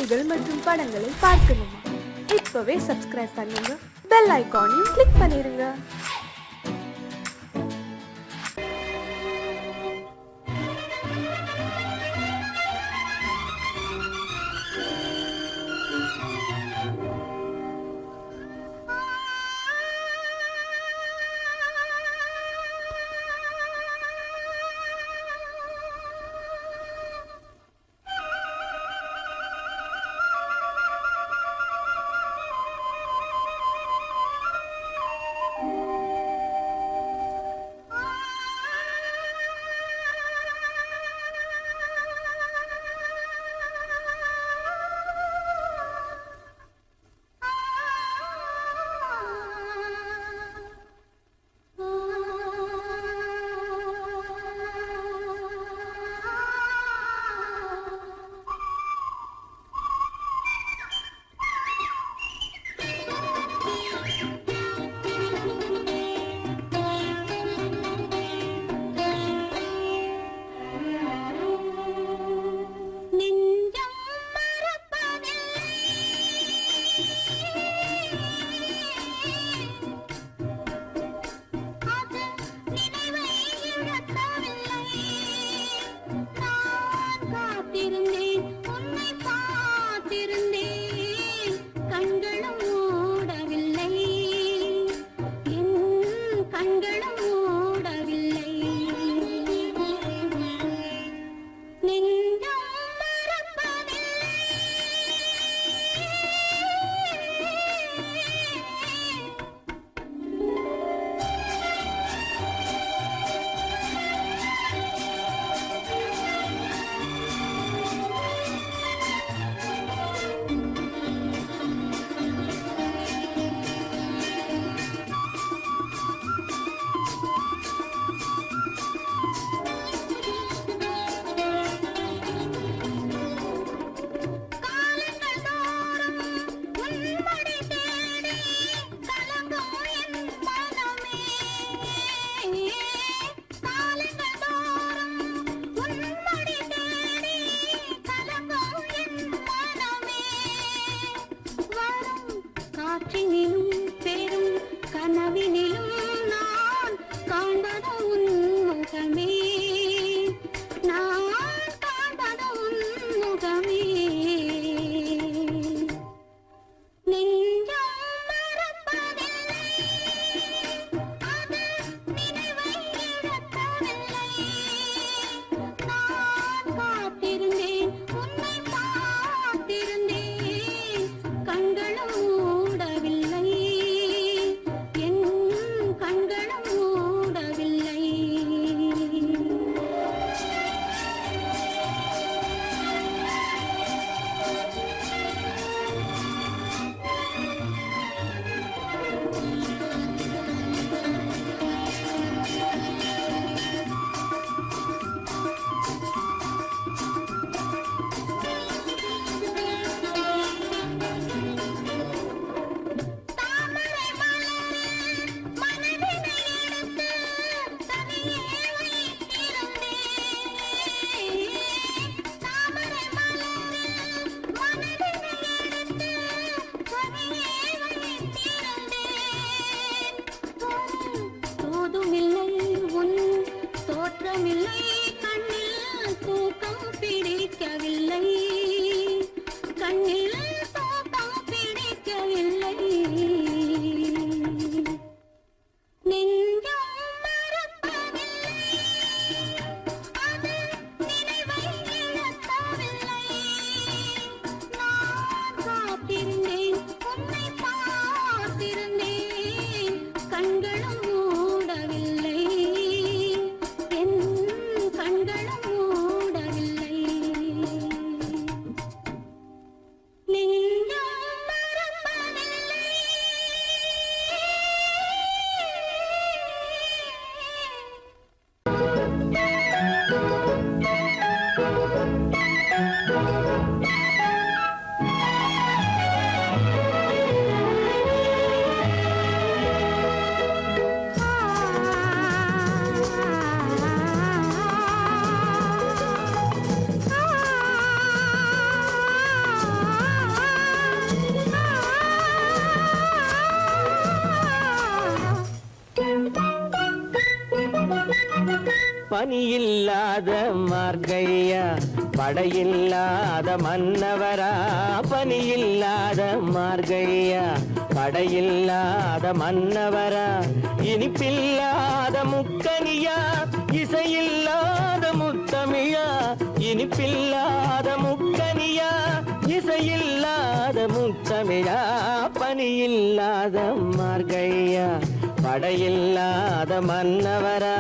பாடல்கள் மற்றும் படங்களை பார்க்கணுமா? இப்பவே சப்ஸ்கிரைப் பண்ணுங்க, பெல் ஐகானையும் கிளிக் பண்ணிருங்க. பனியில்லாத மார்கழியா படையில்லாத மன்னவரா பனியில்லாத மார்கழியா படையில்லாத மன்னவரா இனிப்பில்லாத முக்கனியா இசையில்லாத முத்தமிழா இனிப்பில்லாத முக்கனியா இசையில்லாத முத்தமிழா பனியில்லாத மார்கழியா படையில்லாத மன்னவரா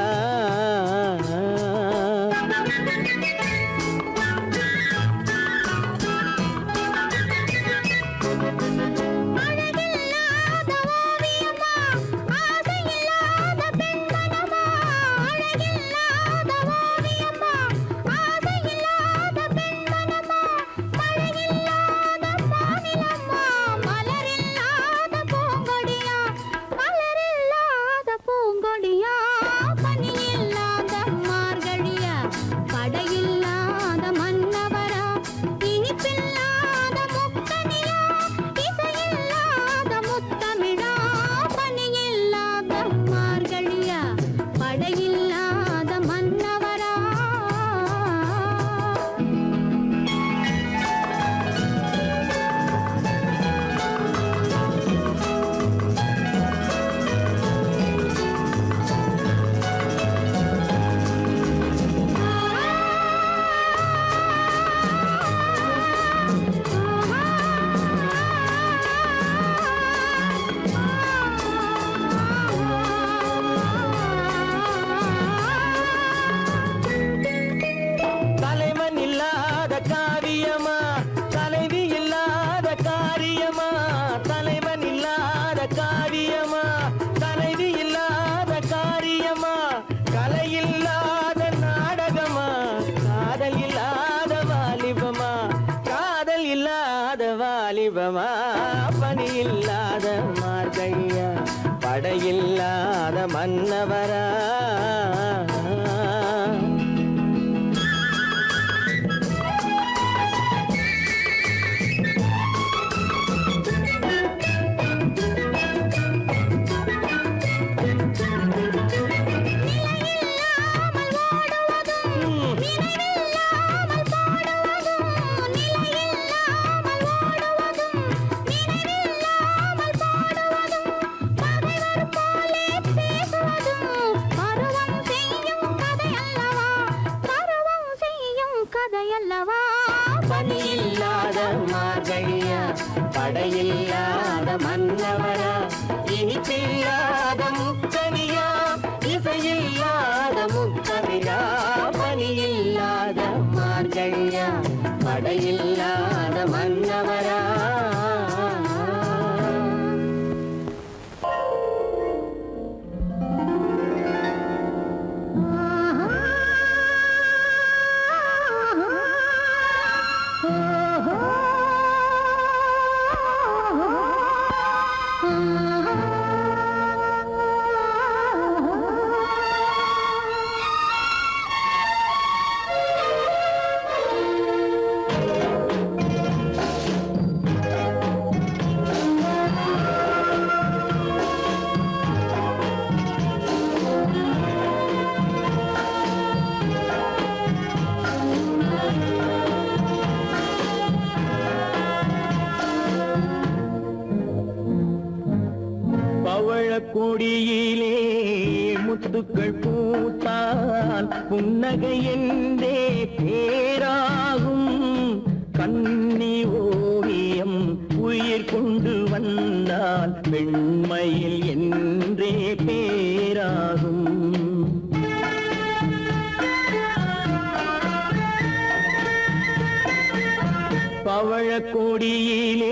வாலிபமா பனியில்லாத மார்கழியா படையில்லாத மன்னவரா பனியில்லாத மார்கழியா படையில்லாத மன்னவரா இனிப்பில்லாத முக்கனியா இசையில்லாத முக்கனியா பனியில்லாத மார்கழியா படையில்லாத மன்னவரா கொடியிலே முத்துக்கள் பூத்தால் புன்னகை என்றே பேராகும் கண்ணி ஓவியம் உயிர் கொண்டு வந்தால் வெண்மையில் என்றே பேராகும் பவழக்கொடியிலே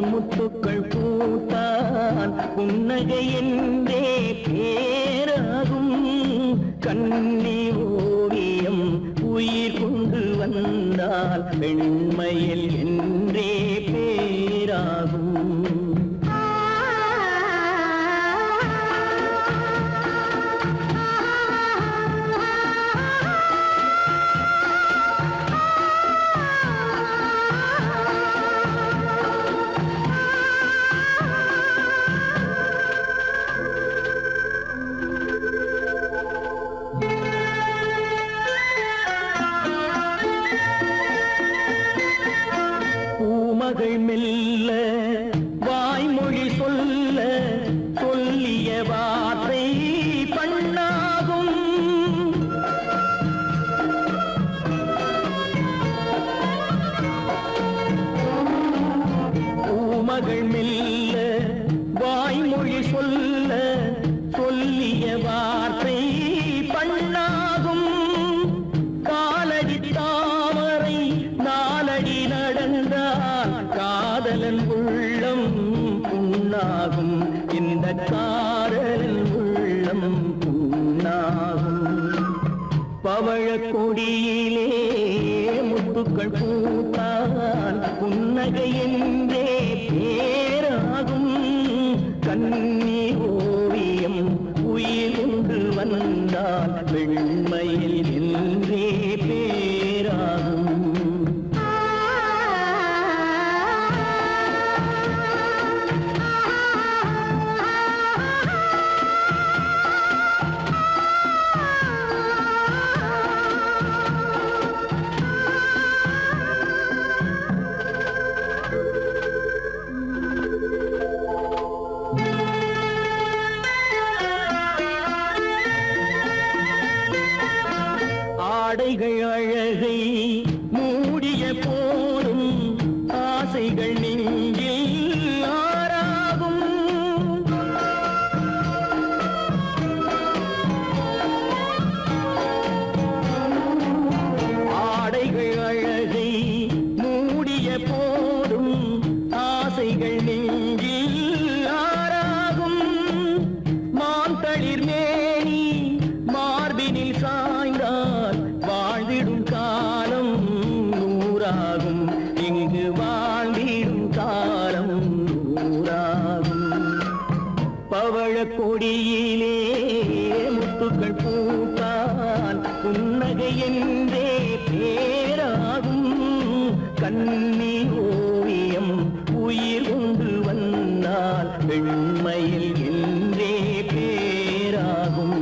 முத்துக்கள் பூத்தான் புன்னகை என்றே பேராகும் கண்ணி ஓவியம் உயிர் கொண்டு வந்தால் வெண்மையில் என்றே பேராகும் பூமகள் மெல்ல வாய்மொழி சொல்ல சொல்லிய வார்த்தை பண்ணாகும். பூமகள் மெல்ல வாய்மொழி சொல்ல சொல்லிய வார்த்தை பண்ணாகும். காலடி தாமரை நாலடி நடந்தால் காதலன் உள்ளம் புண்ணாகும். இந்த காதலன் உள்ளம் புண்ணாகும். பவழ கொடியிலே முத்துக்கள் பூத்தான் புன்னகை என்றே பேராகும். கண்ணி ஓவியம் உயிர் கொண்டு வந்தால் வெண்மையில் என்றே பேராகும். ஆடைகள் அழகை மூடிய போதும் ஆசைகள் நெஞ்சில் ஆறாகும். ஆடைகள் அழகை மூடிய போதும் ஆசைகள் நெஞ்சில் ஆறாகும். மாந்தளிர் மேனி மார்பினில் சாய்ந்தால் வாழ்ந்திடும் காலம் நூறாகும். இங்கு வாழ்ந்திடும் காலம் நூறாகும். பவழ கொடியிலே முத்துக்கள் பூத்தான் புன்னகை என்றே பேராகும். கண்ணி ஓவியம் உயிர் கொண்டு வந்தால் வெண்மையில் என்றே பேராகும்.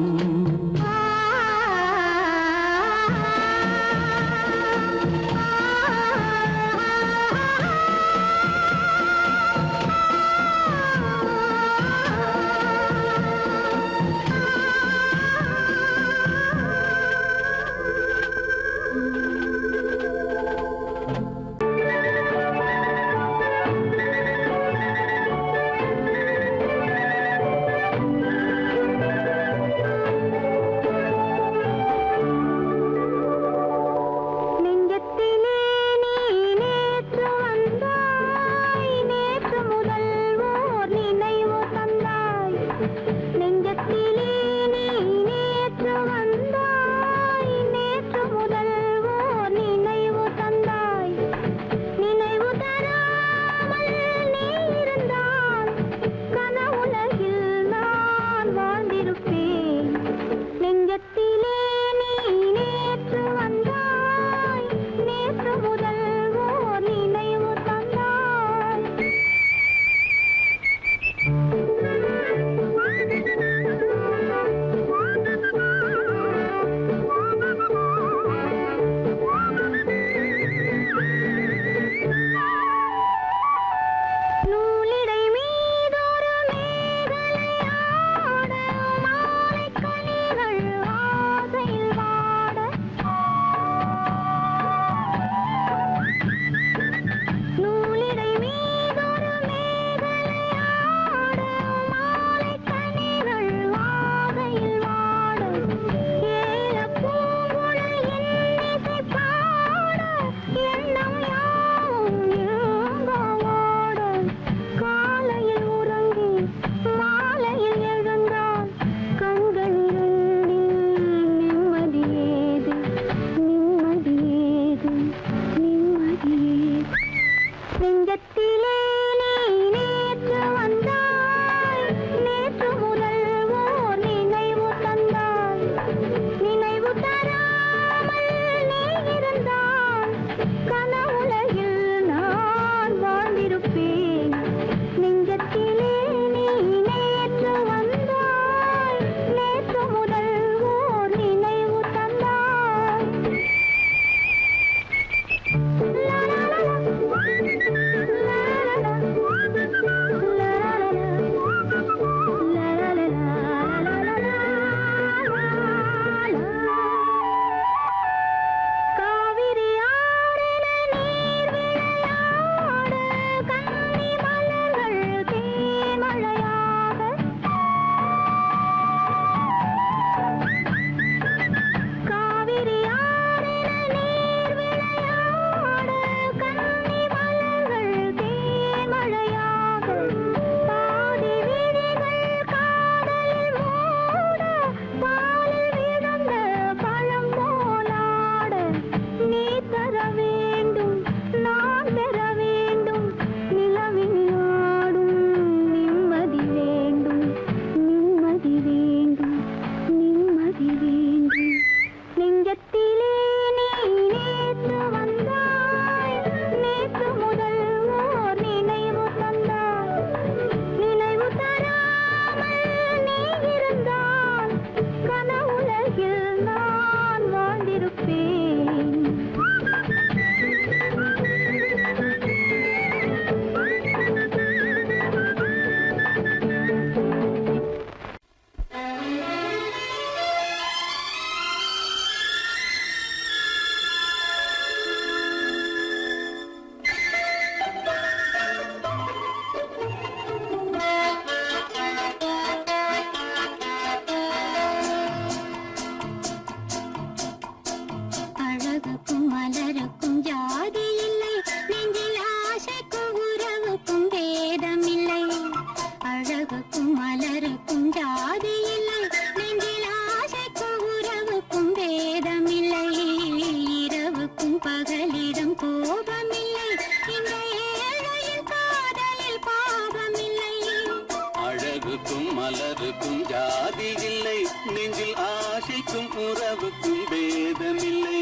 மலருக்கும் ஜாதி இல்லை, நெஞ்சில் ஆசைக்கும் உறவுக்கும் பேதமில்லை.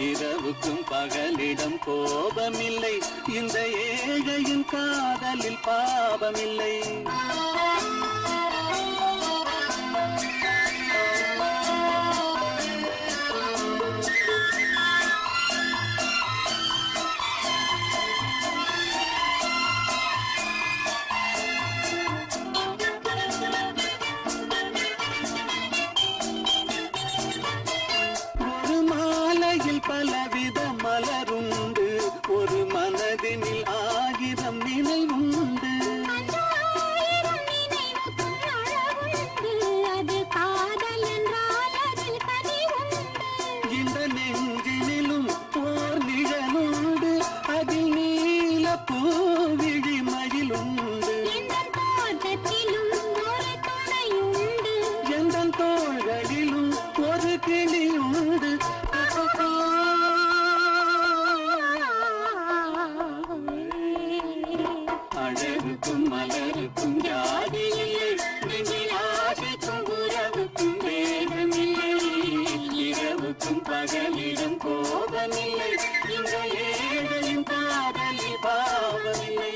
இரவுக்கும் பகலிடம் கோபமில்லை, இந்த ஏழையின் காதலில் பாவமில்லை. பலவித மலருண்டு, ஒரு மனதினில் 1000 நினைவுண்டு. அது காதல் என்றால் அதில் கனிவுண்டு. இந்த நெஞ்சினிலும் ஓர் நிழலுண்டு, அதில் நீல பூவிழி மயிலுண்டு. எந்தன் தோட்டத்திலும் ஒரு துணையுண்டு, எந்தன் தோள்களிலும் ஒரு கிளியுண்டு. அழகுக்கும் மலருக்கும் ஜாதி இல்லை, நெஞ்சில் ஆசைக்கும் உறவுக்கும் வேதமில்லை. இரவுக்கும் பகலிடம் கோபமில்லை, இந்த ஏழையின் காதலில் பாவமில்லை.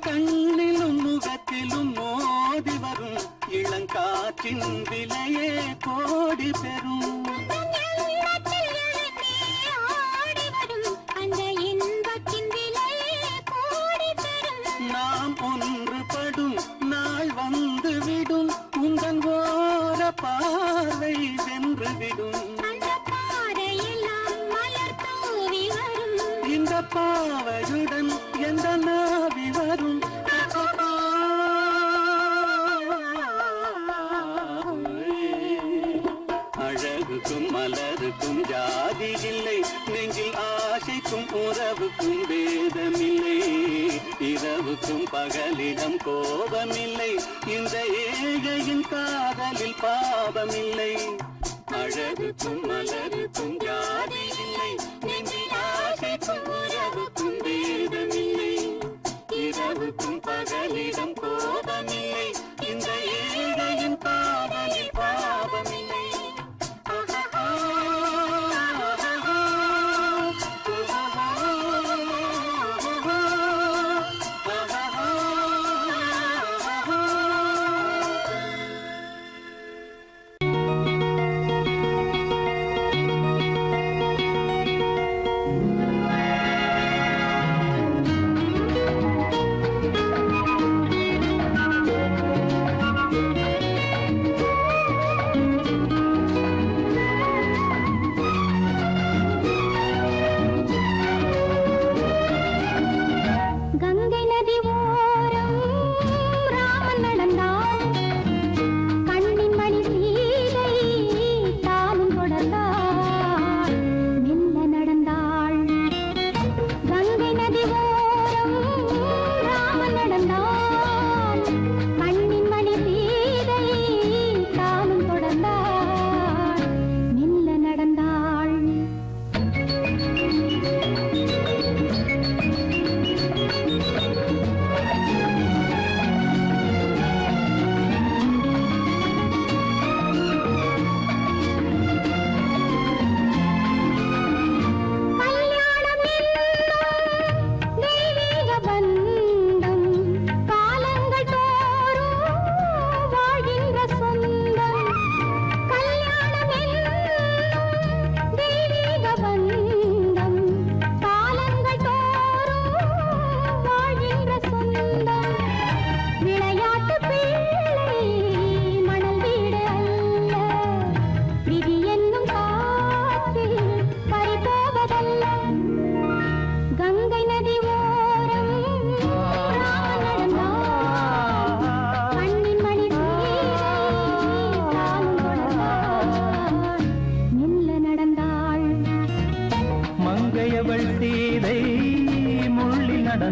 கண்ணிலும் முகத்திலும் மோதி வரும் இளங்காற்றின் விலையே கோடி பெறும். அந்த இன்பத்தின் விலையே கோடி பெறும். நாம் ஒன்றுபடும் நாள் வந்துவிடும், உந்தன் ஓர பார்வை வென்றுவிடும். அந்த பாறையெல்லாம் மலர் தூவி வரும், இந்த பாவையுடன் எந்த நாவி வரும். அழகுக்கும் மலருக்கும் ஜாதி இல்லை, நெஞ்சில் ஆசைக்கும் உறவுக்கும் வேதமில்லை. இரவுக்கும் பகலிடம் கோபமில்லை, இந்த ஏழையின் காதலில் பாவமில்லை. அழகுக்கும் மலருக்கும் ஜாதி இல்லை, நெஞ்சில் ஆசைக்கும் உறவுக்கும் வேதமில்லை. இரவுக்கும் பகலிடம் கோபமில்லை, இந்த ஏழையின் காதலில் பாவமில்லை.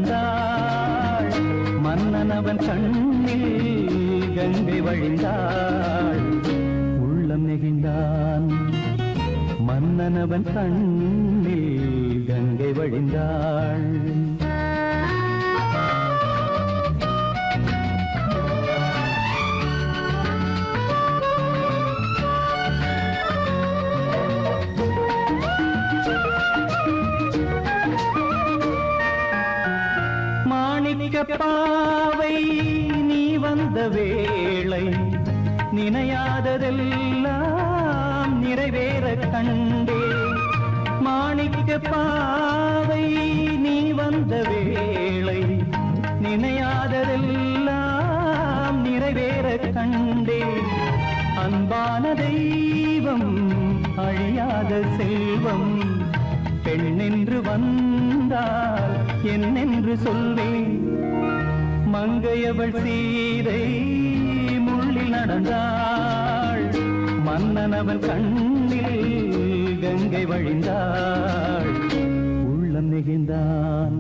நடந்தாள் மன்னனவன் கண்ணில் கங்கை வழிந்தாள் உள்ளம் நெகிழ்ந்தான் மன்னனவன் கண்ணில் கங்கை வழிந்தாள் பாவை நீ வந்த வேளை நினையாததெல்லாம் நிறைவேற கண்டே மாணிக்க பாவை நீ வந்த வேளை நினையாததெல்லாம் நிறைவேற கண்டே அன்பான தெய்வம் அழியாத செல்வம் பெண்ணென்று வந்தால் என்னென்று சொல்வேன் மங்கையவள் சீதை முள்ளில் நடந்தாள் மன்னனவன் கண்ணில் கங்கை வழிந்தாள் உள்ளம் நெகிழ்ந்தான்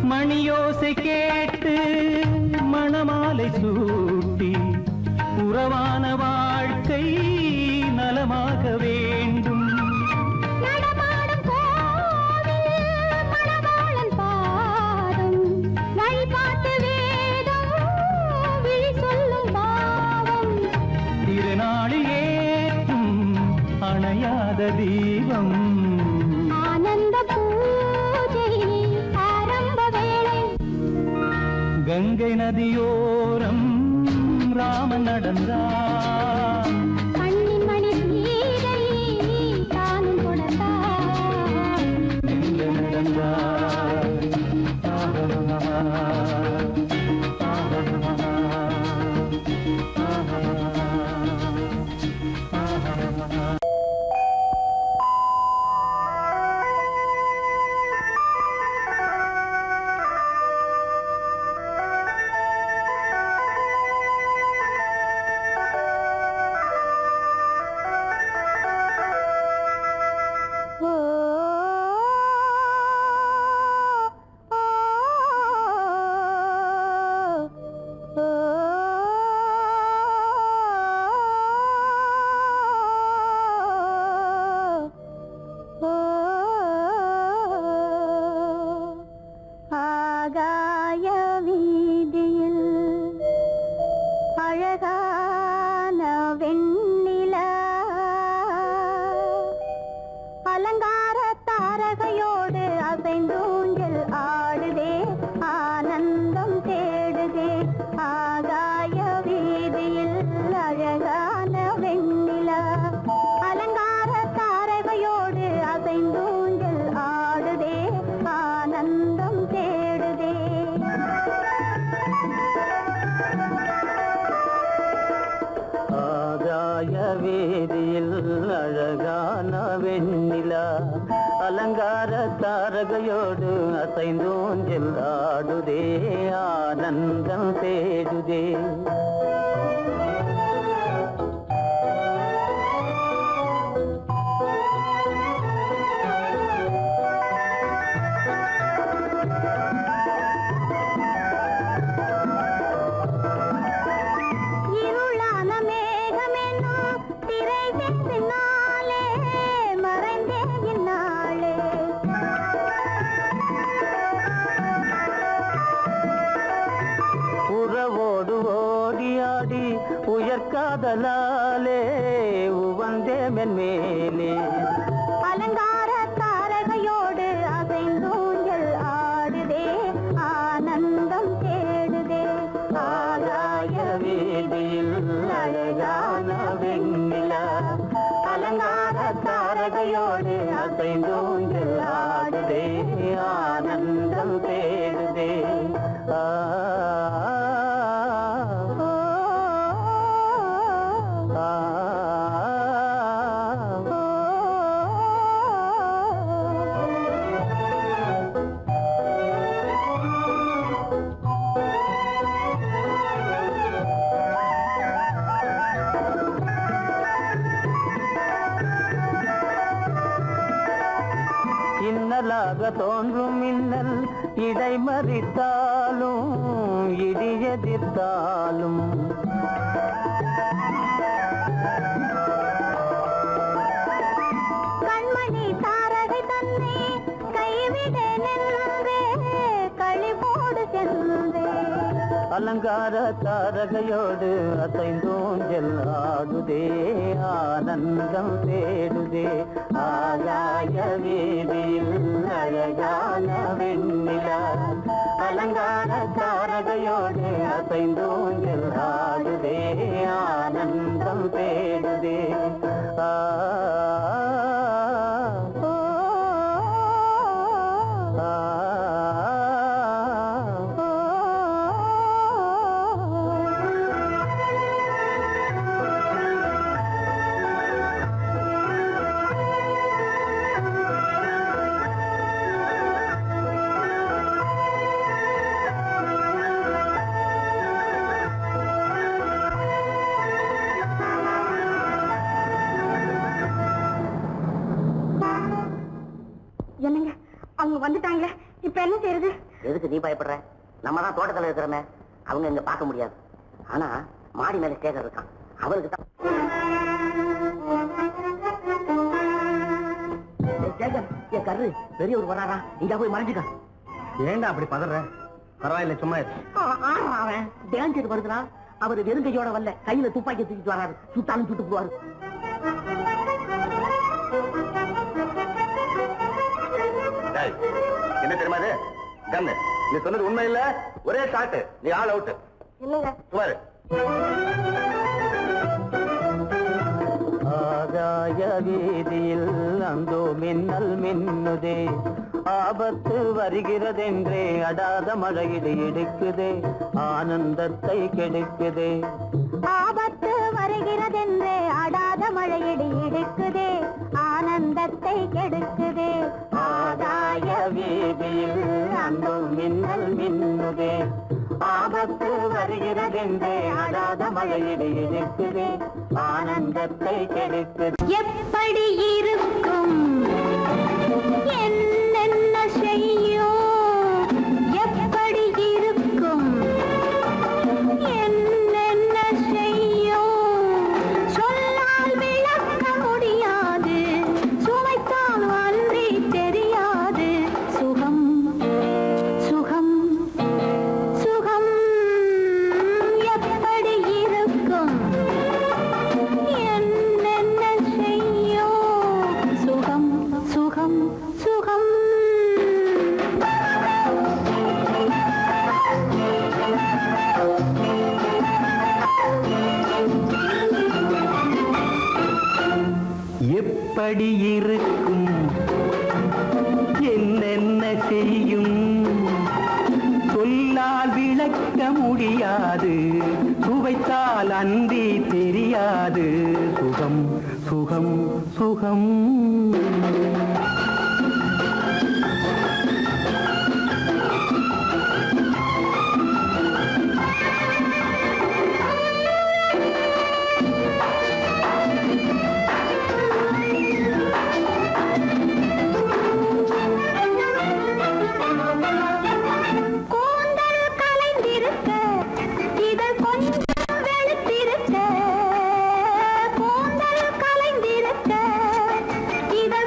மணியோசை கேட்டு மணமாலை சூட்டி உறவான வாழ்க்கை நலமாக வேண்டும் நடமாடும் கோவில் மணவாளன் பாதம் வழிபாட்டு வேதம் விழி சொல்லும் பாவம் திருநாளில் ஏற்றும் அணையாத தீபம் ஆனந்த பூஜை ஆரம்ப வேளை கங்கை நதியோரம் ராமன் நடந்தான் கண்ணின் மணி சீதை தானும் கொடுத்தார் எங்க நடந்தார் ஆகாய வீதியில் அழகான வெண்ணிலா அலங்கார தாரகையோடு அசைந்தூஞ்சல் ஆடுதே ஆனந்தம் தேடுதே ஆகாய வீதியில் அழகான வெண்ணிலா அலங்கார தாரகையோடு அசைந்தூஞ்சல் ஆடுதே ஆனந்தம் தேடுதே ஆகாய வேதியில் அழகான வெண்ணிலா அலங்கார தாரகையோடு அசைந்தோஞ்சல் ஆடுதே ஆனந்தம் தேடுதே இருளான மேகமென்னும் திரை பின்னாலே மறைந்தே இந்நாளே உறவோடு ஓடியாடி உயர்காதலாலே உவந்தே மென்மேலே அலங்கார தாரகையோடு அசைந்தூஞ்சல் ஆடுதே ஆனந்தம் தேடுதே ஆகாய வீதியில் அழகான வெண்ணிலா அலங்கார தாரகையோடு அசைந்தூஞ்சல் ஆடுதே ஆனந்தம் தேடுதே ஆ மின்னலாக தோன்றும் மின்னல் இடைமறித்தாலும் இடியெதிர்த்தாலும் கண்மணி தாரகை தன்னை கைவிடேன் என்றே களிபோடு சென்றே அலங்கார தாரகையோடு அசைந்தோஞ்சல் ஆடுதே ஆனந்தம் தேடுதே ஆகாய வீதியில் அழகான வெண்ணிலா அலங்கார தாரகையோடு அசைந்தோஞ்சல் ஆடுதே ஆனந்தம் தேடுதே ஆ என்னங்க அவங்க வந்துட்டாங்களே இப்ப என்ன செய்யறது? எதுக்கு நீ பயப்படுற? நம்ம தான் தோட்டத்தில் இருக்கிறோமே, அவங்க இங்க பார்க்க முடியாது. ஆனா மாடி மேல சேகர் இருக்கான், அவருக்கு தான். சேகர், என் கரு பெரியவர் வராரா, இங்க போய் மறைஞ்சுக்க. ஏண்டா அப்படி பதற? பரவாயில்ல, சும்மா அவன் டேஞ்சர் வருதுனா, அவர் வெறுங்கையோட வரல, கையில துப்பாக்கி தூக்கிட்டு வராரு, சுட்டாலும் சுட்டு போவாரு. என்ன தெரியுமா இது? கண்ணு, நீ சொன்னது உண்மை இல்ல, ஒரே ஷாட், நீ ஆல் அவுட். இல்லங்க சுமாரு. ஆகாய வீதியில் அந்தோ மின்னல் மின்னுதே, ஆபத்து வருகிறதென்றே அடாத மழையிடு இடுக்குதே, ஆனந்தத்தை கெடுக்குதே. ஆபத்து வருகிறதென்றே அடாத மழையடி இடுக்குதே, ஆனந்தத்தை கெடுக்குதே. ஆகாய வீதியில் அந்தோ மின்னல் மின்னுதே, ஆபத்து வருகிறதென்றே அடாத மழையிடு இடுக்குதே, ஆனந்தத்தை கெடுக்குதே. எப்படி இருக்கும் என்னென்ன செய்யும், எப்படி இருக்கும் என்னென்ன செய்யும், சொல்லால் விளக்க முடியாது, சுவைத்தால் அன்றி தெரியாது. சுகம் சுகம் சுகம் எப்படி இருக்கும் என்னென்ன செய்யும், சுகம் சுகம் சுகம். எப்படி இருக்கும் என்னென்ன செய்யும், சொல்லால் விளக்க முடியாது, சுவைத்தால் அன்றி தெரியாது. சுகம் சுகம் சுகம். கூந்தல் கலைந்திருக்க, இதழ் கொஞ்சம் வெளுத்திருக்க, கூந்தல் கலைந்திருக்க, இதழ்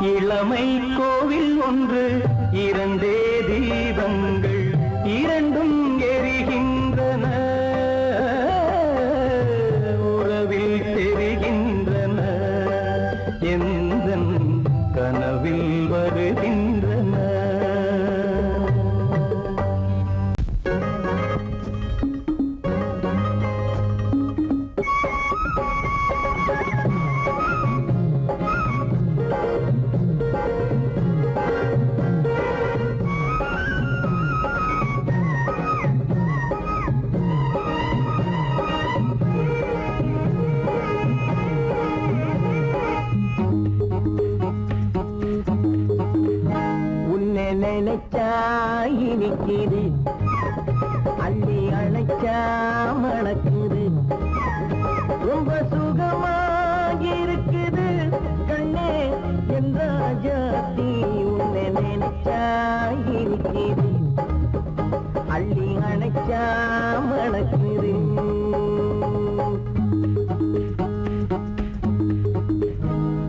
இளமை கோவில் ஒன்று இரண்டே தீபங்கள் இரண்டும் எரிகின்றன உறவில் தெரிகின்றன எந்தன் கனவில் வருகின்றன நினைச்சா இனிக்குது அள்ளி அழைச்சா மணக்குது ரொம்ப சுகமாயிருக்குது கண்ணே என் ராஜாத்தி உன்னை நினைச்சா இனிக்குது அள்ளி அழைச்சா மணக்குது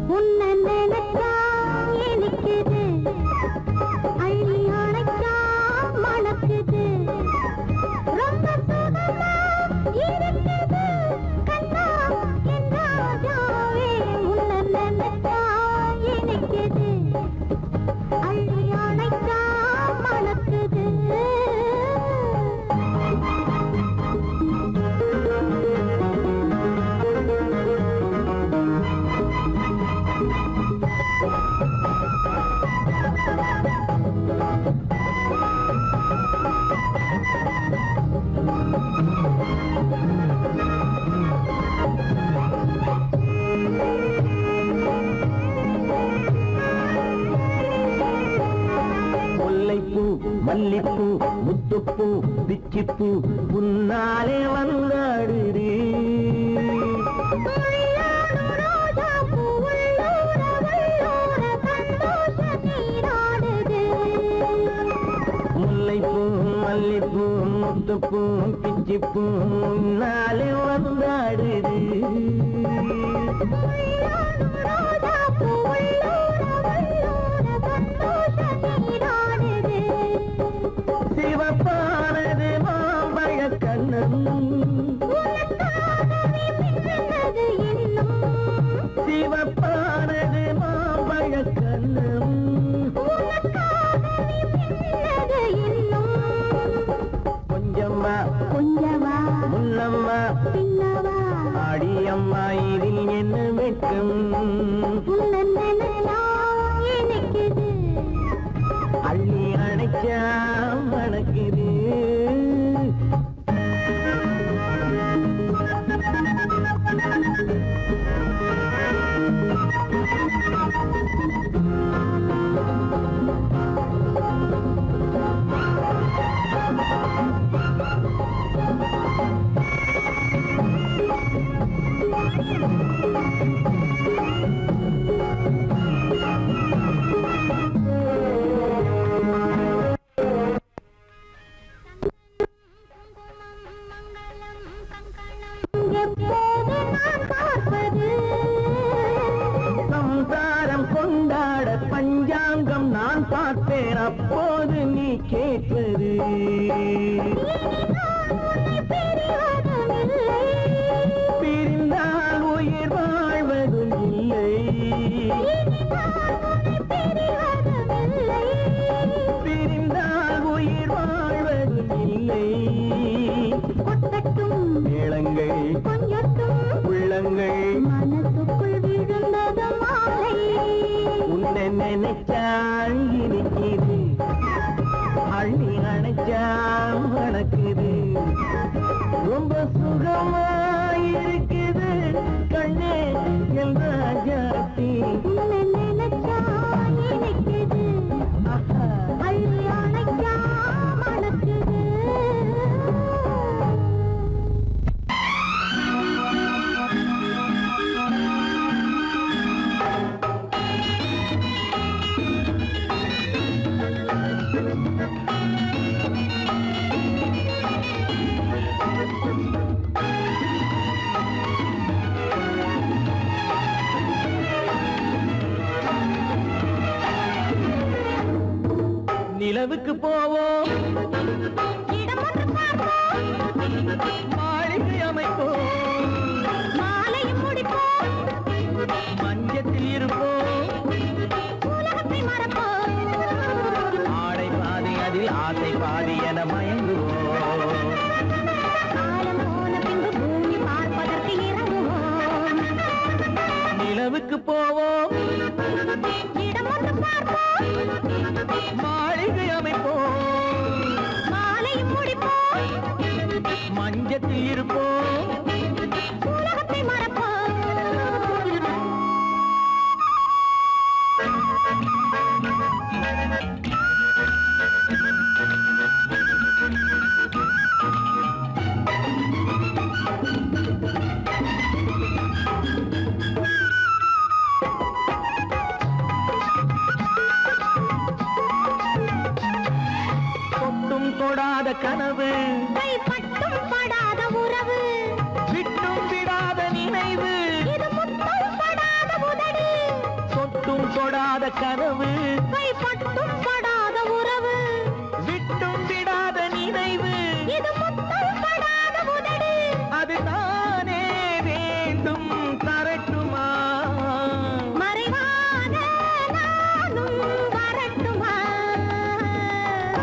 உன்னை நினைச்சா இனிக்குது அள்ளி அணைச்சா மணக்குது ரொம்ப சுகமா இருக்குது கண்ணா என் ராஜாவே உன்னை நினைச்சா இனிக்குது அள்ளி அணைச்சா மணக்குது முல்லைப்பூ மல்லிப்பூ முத்துப்பூ பிச்சிப்பூ உன்னாலே வந்தாடுது முல்லைப்பூ மல்லிப்பூ முத்துப்பூ பிச்சிப்பூ உன்னாலே வந்தாடுது சிவப்பானது மாம்பழ கண்ணம் சிவப்பானது மாம்பழ கண்ணம் கொஞ்சம்மா கொஞ்சமா முன்னம்மா பின்னவா ஆடியம்மா இதில் என்ன வெட்கம் உன்னை நினைச்சா இனிக்குது அள்ளி அணைச்சா மணக்குது எப்போது நான் பார்ப்பது சம்சாரம் கொண்டாட பஞ்சாங்கம் நான் பார்ப்பேன் அப்போது நீ கேட்பது பிரிந்தால் உயிர் வாழ்வதும் இல்லை பிரிந்தால் உயிர் வாழ்வதும் இல்லை கொட்டட்டும் மேளங்கள் கொஞ்சட்டும் உள்ள உள்ளங்கள் மனசுக்குள் விழுந்தது மாலை உன்னை நினைச்சால் இருக்குது அள்ளி அணைச்சால் வணக்குது ரொம்ப சுகமாயிருக்குது கண்ணே என் ராஜாத்தி உன்னை நினைச்சா இனிக்குது அள்ளி அணைச்சா மணக்குது நிலவுக்கு போவோம் இடம் ஒன்று பார்ப்போம் மாளிகை அமைப்போம் மாலையும் முடிப்போம் மஞ்சத்தில் இருப்போம் உலகத்தை மறப்போம் ஆடை பாதி அதில் ஆசை பாதி என மயங்குவோம் காலம் போன பின்பு பூமி பார்ப்பதற்கு இறங்குவோம் நிலவுக்கு போவோம் இடம் ஒன்று பார்ப்போம் மாளிகை அமைப்போம் மாலையும் முடிப்போம் மஞ்சத்தில் இருப்போம் உலகத்தை மறப்போம் தொட்டும் தொடாத கனவு கைப்பட்டும் படாத உறவு விட்டும் விடாத நினைவு இது முத்தம் படாத உதடு தொட்டும் தொடாத கனவு கைப்பட்டும் படாத உறவு விட்டும் விடாத நினைவு இது முத்தம் படாத உதடு அது தானே வேண்டும் தரட்டுமா மறைவான நானும் வரட்டுமா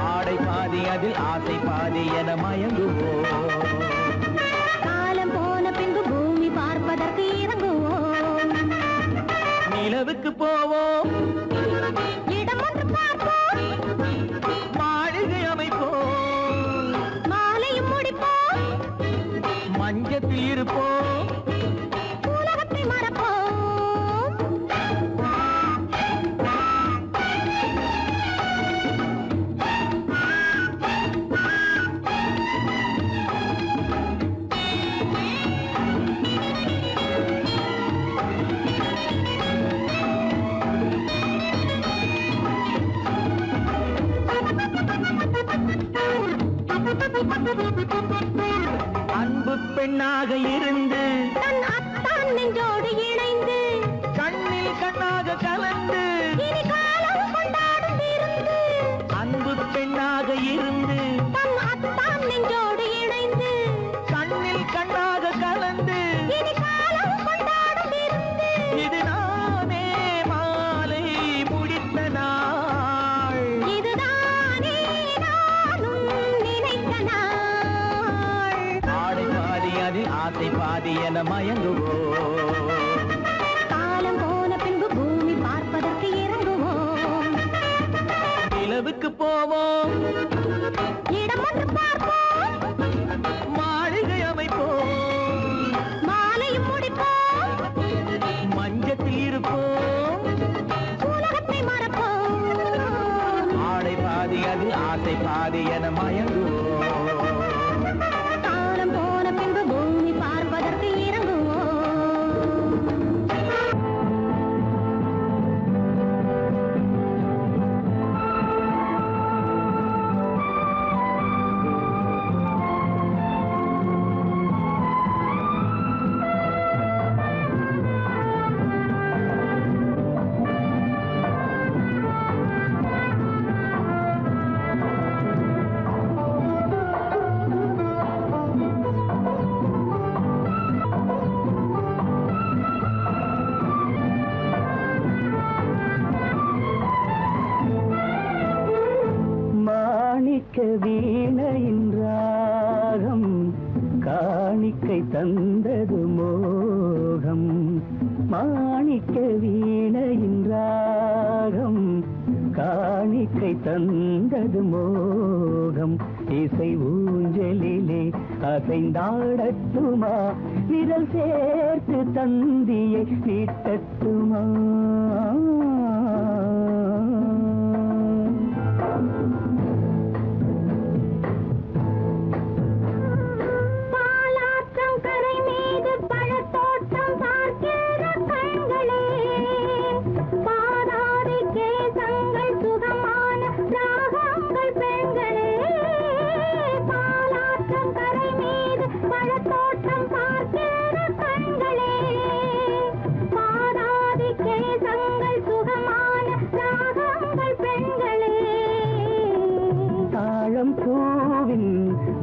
ஆடை பாதி அதில் ஆசை பாதி என மயங்குவோம் காலம் போன பின்பு பூமி பார்ப்பதற்கு இறங்குவோம் நிலவுக்கு போவோம் இடம் ஒன்று பார்ப்போம் மாளிகை அமைப்போம் மாலையும் முடிப்போம் மஞ்சத்தில் இருப்போம் உலகத்தை மறப்போம் அன்பு பெண்ணாக இருந்து தன் அத்தான் நெஞ்சோடு இணைந்து கண்ணில் கண்ணாக கலந்து இனி காலம் கொண்டாடும் விருந்து அன்பு பெண்ணாக இருந்து தன் அத்தான் நெஞ்சோடு இணைந்து கண்ணில் கண்ணாக கலந்து இனி காலம் கொண்டாடும் விருந்து இது நானே மாலை முடித்த நாள் இதுதானே நானும் நினைத்த நாள் ஆடை பாதி அதில் ஆசை பாதி என மயங்குவோம் காலம் போன பின்பு பூமி பார்ப்பதற்கு இறங்குவோம் நிலவுக்கு போவோம் இடம் ஒன்று பார்ப்போம் மாளிகை அமைப்போம் மாலையும் முடிப்போம் மஞ்சத்தில் இருப்போம் உலகத்தை மறப்போம் ஆடை பாதி அதில் ஆசை பாதி என மயங்குவோம் காலம் போன பின்பு பூமி பார்ப்பதற்கு இறங்குவோம் மாணிக்க வீணையின் ராகம் காணிக்கை தந்தது மோகம் மாணிக்க வீணையின் ராகம் காணிக்கை தந்தது மோகம் இசை ஊஞ்சலிலே அசைந்தாடட்டுமா விரல் சேர்த்து தந்தியை நீட்டட்டுமா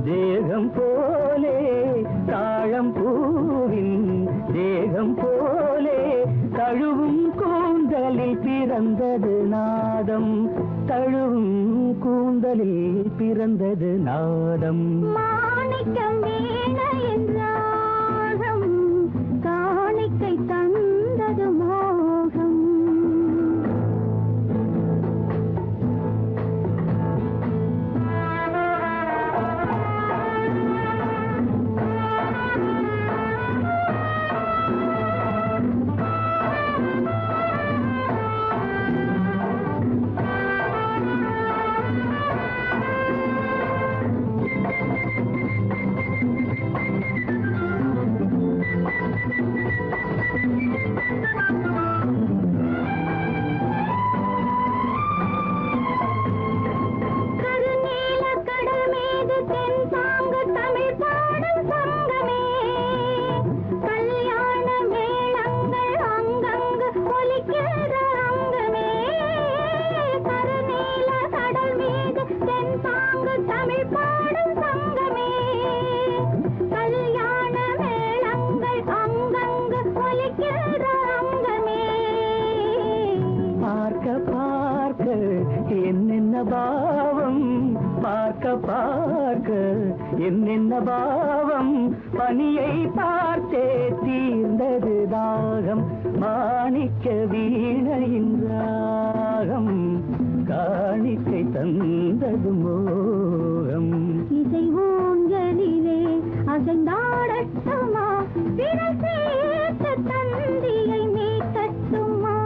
தேகம் போலே தாழம் பூவின் தேகம் போலே தழுவும் கூந்தலில் பிறந்தது நாதம் தழுவும் கூந்தலில் பிறந்தது நாதம் மாணிக்கம் வீணையின் ராகம் காணிக்கை தந்தது மோகம் பாவம் பார்க்க பார்க்க என்னென்ன பாவம் பனியை பார்த்தே தீர்ந்தது தாகம் மாணிக்க வீணையின் ராகம் காணிக்கை தந்தது மோகம் இசை ஊஞ்சலிலே அசைந்தாடட்டுமா விரல் சேர்த்து தந்தியை மீட்டட்டுமா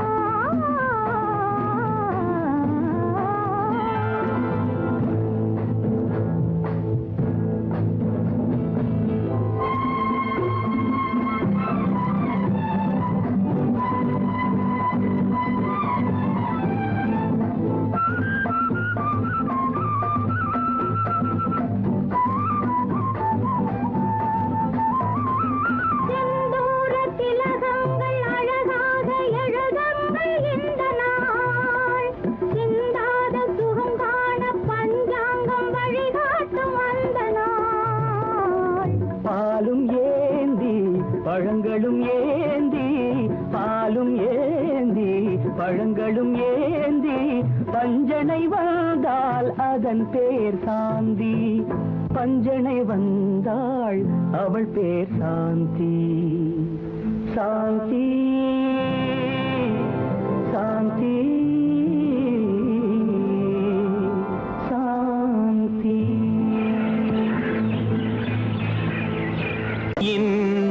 பழங்களும் ஏந்தி பாலும் ஏந்தி பழங்களும் ஏந்தி பஞ்சனை வந்தால் அதன் பேர் சாந்தி பஞ்சனை வந்தாள் அவள் பேர் சாந்தி சாந்தி சாந்தி சாந்தி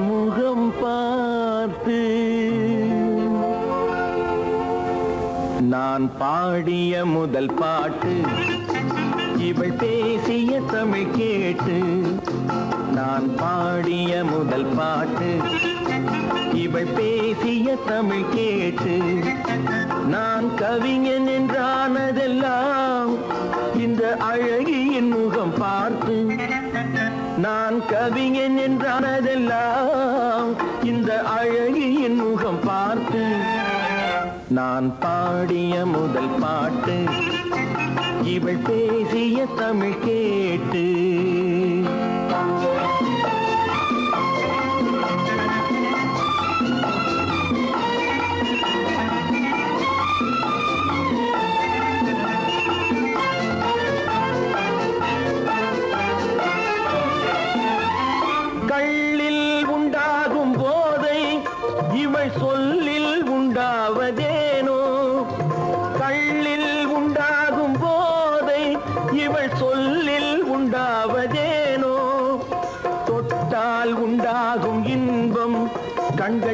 முகம் பார்த்து நான் பாடிய முதல் பாட்டு இவள் பேசிய தமிழ் கேட்டு நான் பாடிய முதல் பாட்டு இவள் பேசிய தமிழ் கேட்டு நான் கவிஞன் என்றானதெல்லாம் இந்த அழகியின் முகம் பார்த்து நான் கவிஞன் என்றானதெல்லாம் இந்த அழகியின் முகம் பார்த்து நான் பாடிய முதல் பாட்டு இவள் பேசிய தமிழ் கேட்டு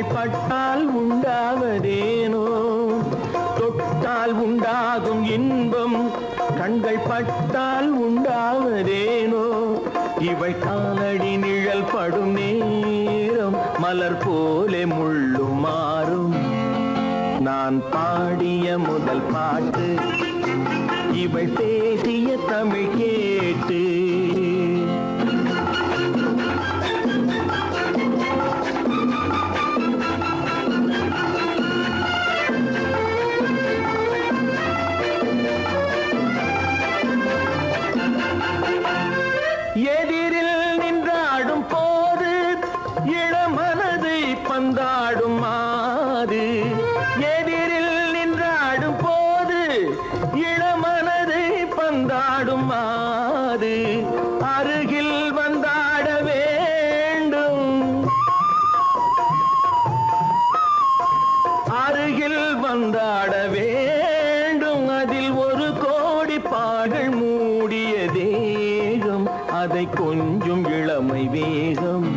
கண்கள் பட்டால் உண்டாவதேனோ தொட்டால் உண்டாகும் இன்பம் கண்கள் பட்டால் உண்டாவதேனோ இவள் காலடி நிழல் படும் நேரம் மலர் போலே முள்ளும் மாறும் நான் பாடிய முதல் பாட்டு இவள் பேசிய தமிழ் கேட்டு எதிரில் நின்றாடும் போது இளமனதை பந்தாடும் மாது எதிரில் நின்றாடும் போது இளமனதை பந்தாடும் மாது அருகில் வந்தாட வேண்டும் அருகில் வந்தாட வேண்டும் அதில் ஒரு கோடி பாடல் மூடிய தேகம் அதை கொஞ்சம் இளமை வேகம்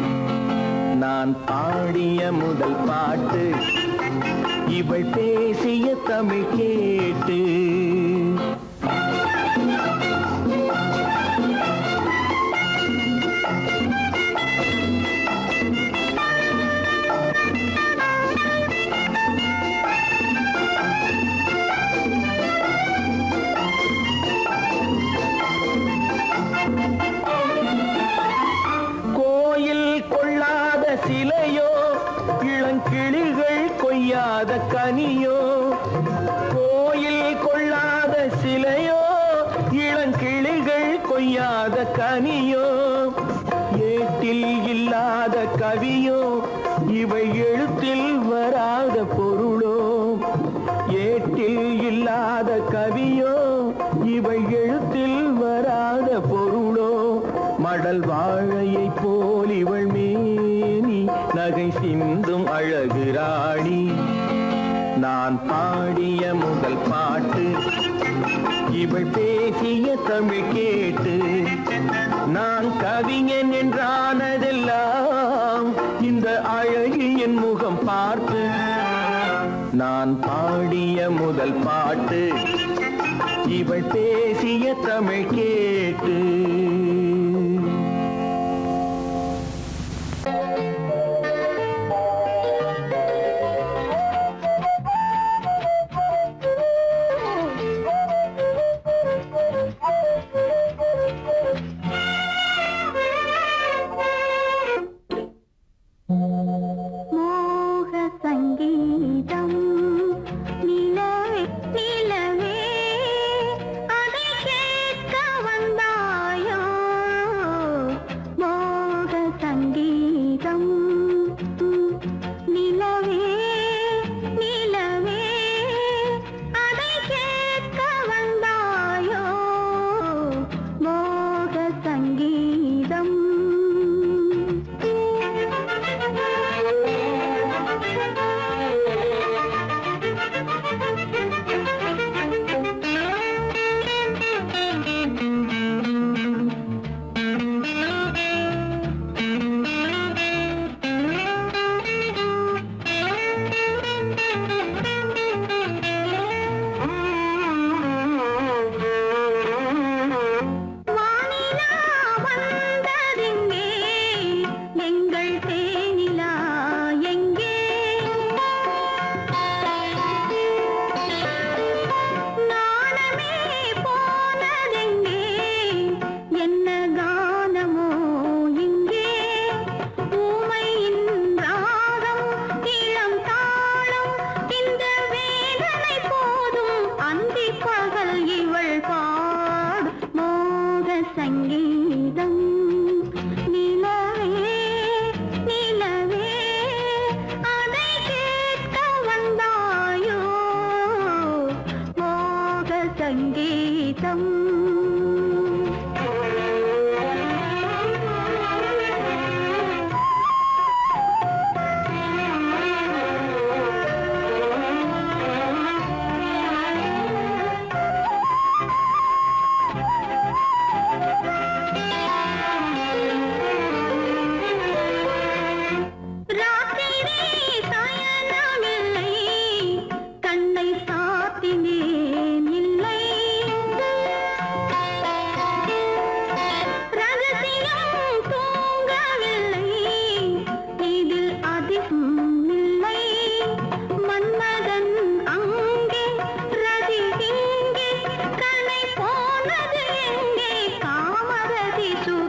நான் பாடிய முதல் பாட்டு இவள் பேசிய தமிழ் கேட்டு சிலையோ இளங்கிளிகள் கொய்யாத கனியோ கோயில் கொள்ளாத சிலையோ இளங்கிளிகள் கொய்யாத கனியோ ஏட்டில் இல்லாத கவியோ இவை எழுத்தில் வராத பொருளோ ஏட்டில் இல்லாத கவியோ இவை எழுத்தில் வராத பொருளோ மடல் வாழையை போல் இவள் மேனி நகை சிந்தும் அழகு ராணி நான் பாடிய முதல் பாட்டு இவள் பேசிய தமிழ் கேட்டு நான் கவிஞன் என்றானதெல்லாம் இந்த அழகியின் முகம் பார்த்து நான் பாடிய முதல் பாட்டு இவள் பேசிய தமிழ் கேட்டு நிலவே அதை கேட்க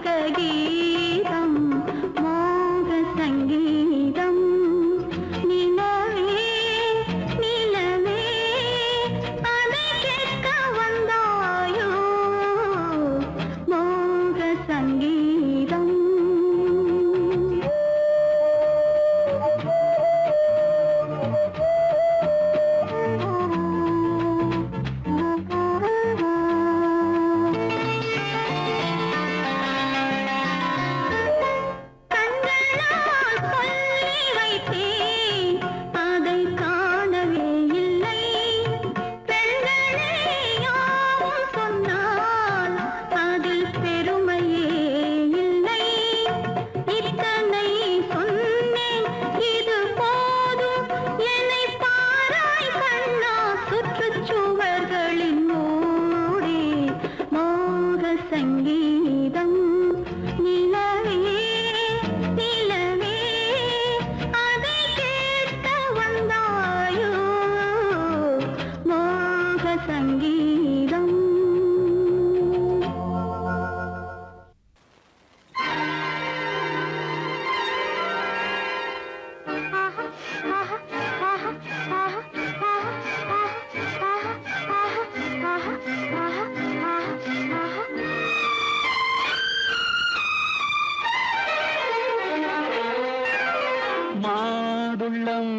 கீதம் மோக சங்கீதம் நிலவே நிலவே அதை கேட்க வந்தாயோ மோக சங்கீதம் கண்களால் சொல்லி வைத்தேன் அதை காணவே இல்லை பெண்களே யாவும் சொன்னால் அதில் பெருமையே இல்லை இத்தனை சொன்னேன் இது போதும் என்னை பாராய் கண்ணா சுற்றுச்சுவர்களின் மூடி மோக சங்கீதம் நிலவே நிலவே அதை கேட்க வந்தாயோ மோக சங்கீதம் மாதுளம்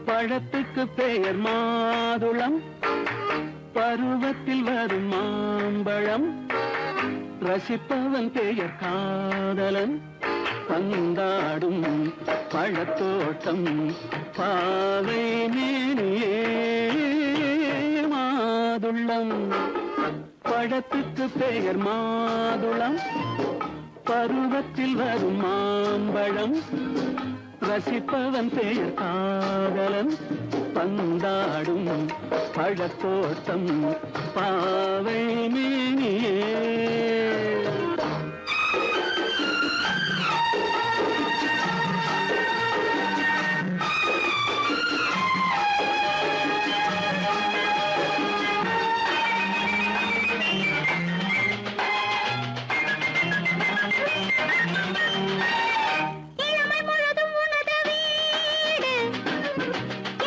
பழத்துக்கு பெயர் மாதுளம் பருவத்தில் வரும் மாம்பழம் ரசிப்பவன் பெயர் காதலன் பந்தாடும் பழத்தோட்டம் பாவை மேனியே மாதுளம் பழத்துக்கு பெயர் மாதுளம் பருவத்தில் வரும் மாம்பழம் ரசிப்பவன் பெயர் காதலன் பந்தாடும் பழத்தோட்டம் பாவை மேனியே இளமை முழுதும் உனது வீடு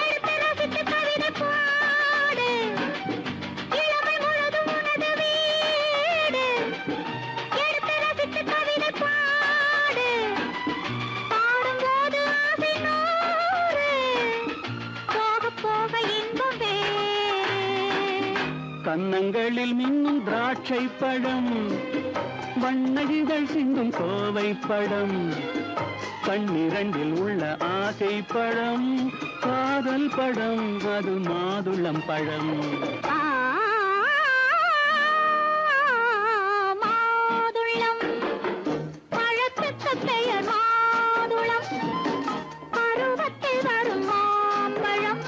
எடுத்து ரசித்து கவிதை பாடு இளமை முழுதும் உனது வீடு எடுத்து ரசித்து கவிதை பாடு பாடும்போது ஆசை நூறு போக போக இன்பம் வேறு கன்னங்களில் மின்னும் திராட்சை பழம் வண்ணகிகள் சிந்தும் கோவை பழம் கண்ணிரண்டில் உள்ள ஆசை பழம் காதல் பழம் அது மாதுளம் பழம் மாதுளம் பழத்துக்கு பெயர் மாதுளம் பருவத்தில் வரும் மாம்பழம்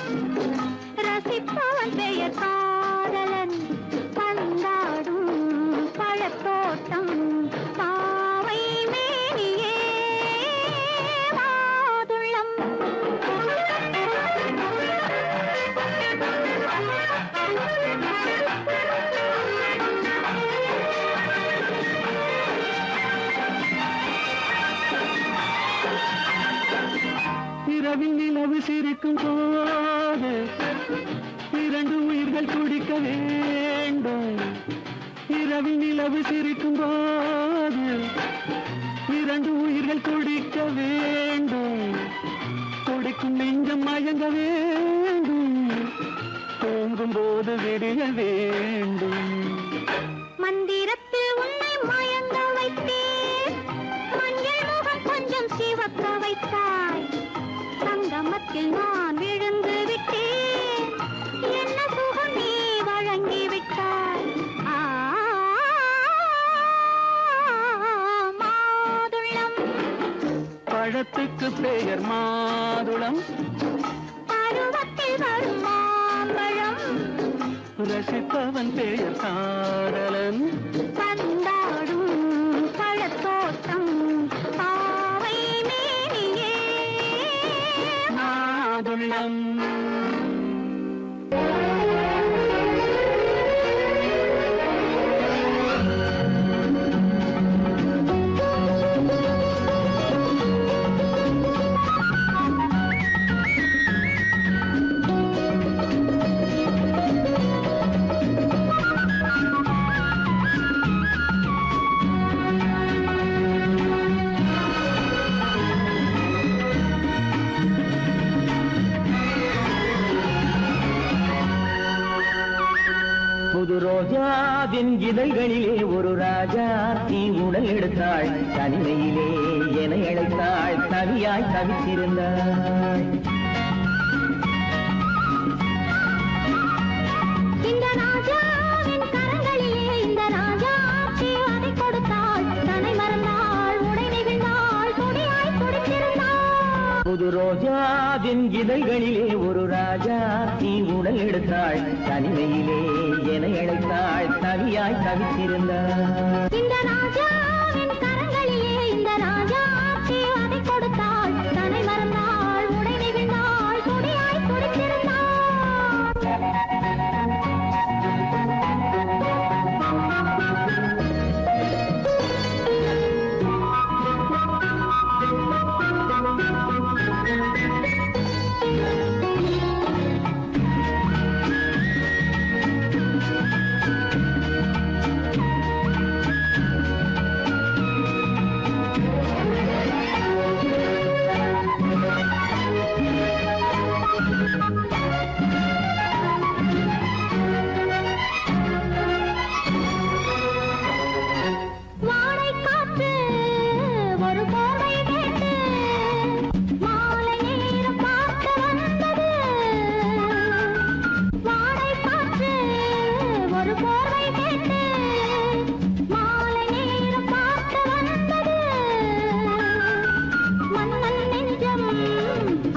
ரசிப்பவன் பெயர் காதலன் பந்தாடும் பழத்தோட்டம் பாவை மேனியே மாதுளம் இரவில் நிலவு சிரிக்கும் போது இரண்டு உயிர்கள் துடிக்க வேண்டும் இரவில் நிலவு சிரிக்கும் போது இரண்டு உயிர்கள் துடிக்க வேண்டும் துடிக்கும் நெஞ்சம் மயங்க வேண்டும் தூங்கும் போது விடிய வேண்டும் மந்திரத்தில் உன்னை மயங்க வைத்தேன் மஞ்சள் முகம் கொஞ்சம் சிவக்க வைத்தாய் சங்கமத்தில் நான் விழுந்து விட்டேன் என்ன சுகம் நீ வழங்கி விட்டாய் மாதுளம் பழத்துக்கு பெயர் மாதுளம் பருவத்தில் வரும் மாம்பழம் ரசிப்பவன் பெயர் காதலன் பந்தாடும் பழத்தோட்டம் பாவை மேனியே மாதுளம் ரோஜாவின் இதழ்களிலே ஒரு ராஜா தீ உடல் எடுத்தாள் தனிமையிலே என அழைத்தாள் தவியாய் தவித்திருந்தாள் இந்த ராஜாவின் கரங்களிலே இந்த ராஜாச்சி அதை கொடுத்தாள் தன்னை மறந்தாள் உடை நெகிழ்ந்தாள் துடியாய் துடித்திருந்தாள் புது ரோஜாவின் இதழ்களிலே ஒரு ராஜா தீ உடல் எடுத்தாள் தனிமையிலே என அழைத்தாள் தவியாய் தவித்திருந்தாள் இந்த ராஜாவின் கரங்களிலே இந்த ராஜாச்சி அதை கொடுத்தாள் தன்னை மறந்தாள் உடை நெகிழ்ந்தாள் துடியாய் துடித்திருந்தாள் வாடை காற்று ஒரு போர்வை கேட்டு மாலை நேரம் பார்க்க வந்தது வாடை காற்று ஒரு போர்வை கேட்டு மாலை நேரம் பார்க்க வந்தது மன்னன் நெஞ்சம்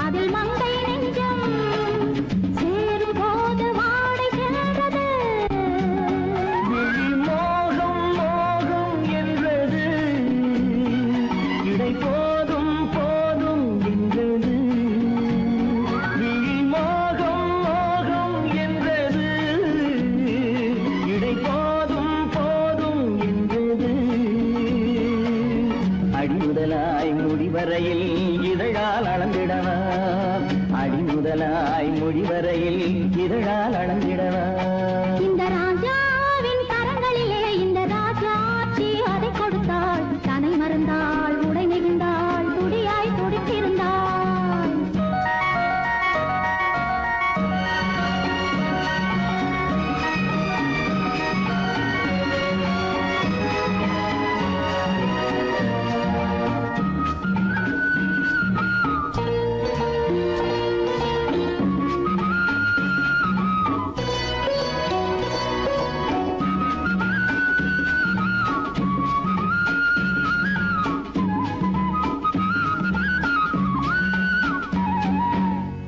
அதில் மங்கை நெஞ்சம் சேரும் போது வாடை சென்றது விழி மோகம் மோகம் என்றது இடை போதும் போதும் என்றது விழி மோகம் மோகம் என்றது இடை போதும் போதும் என்றது அடிமுதலாய் முடிவரையில் இதழால் அளந்திடவா அடிமுதலாய் முடிவரையில் இதழால் அளந்திடவா இந்த ராஜாவின் கரங்களிலே இந்த ராஜாச்சி அதை கொடுத்தாள் தன்னை மறந்தாள் உடை நெகிழ்ந்தாள் துடியாய் துடித்திருந்தாள்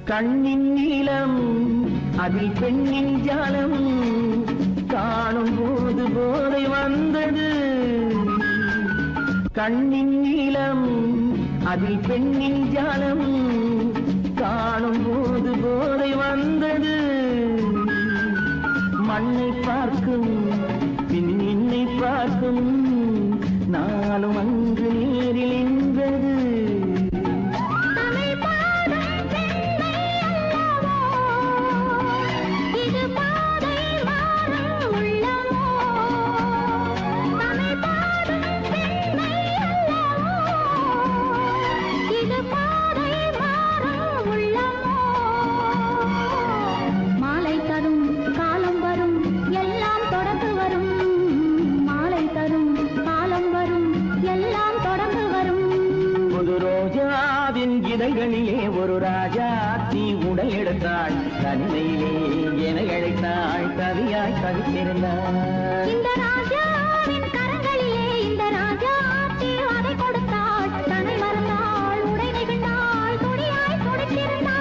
கண்ணின் நீளம் அதில் பெண்ணின் ஜாலம் காணும் போது போதை வந்தது கண்ணின் நீளம் அதில் பெண்ணின் ஜாலம் காணும் போது போதை வந்தது மண்ணை பார்க்கும் பின் என்னை பார்க்கும் நாளும் அங்கு நேரில் என்றது தமிழ் பாடும் பெண்மை அல்லவோ இது பாதை மாறும் உள்ளமோ தமிழ் பாடும் பெண்மை அல்லவோ இது பாதை மாறும் உள்ளமோ மாலை தரும் காலம் வரும் எல்லாம் தொடர்ந்து வரும் மாலை தரும் காலம் வரும் எல்லாம் தொடர்ந்து வரும் புது ரோஜாவின் இதழ்களிலே ஒரு ராஜா தீ உடல் எடுத்தாள் தனிமையிலே என அழைத்தாள் தவியாய் தவித்திருந்தாள் இந்த ராஜாவின் கரங்களிலே இந்த ராஜாச்சி அதை கொடுத்தாள் தன்னை மறந்தாள் உடை நெகிழ்ந்தாள் துடியாய் துடித்திருந்தாள்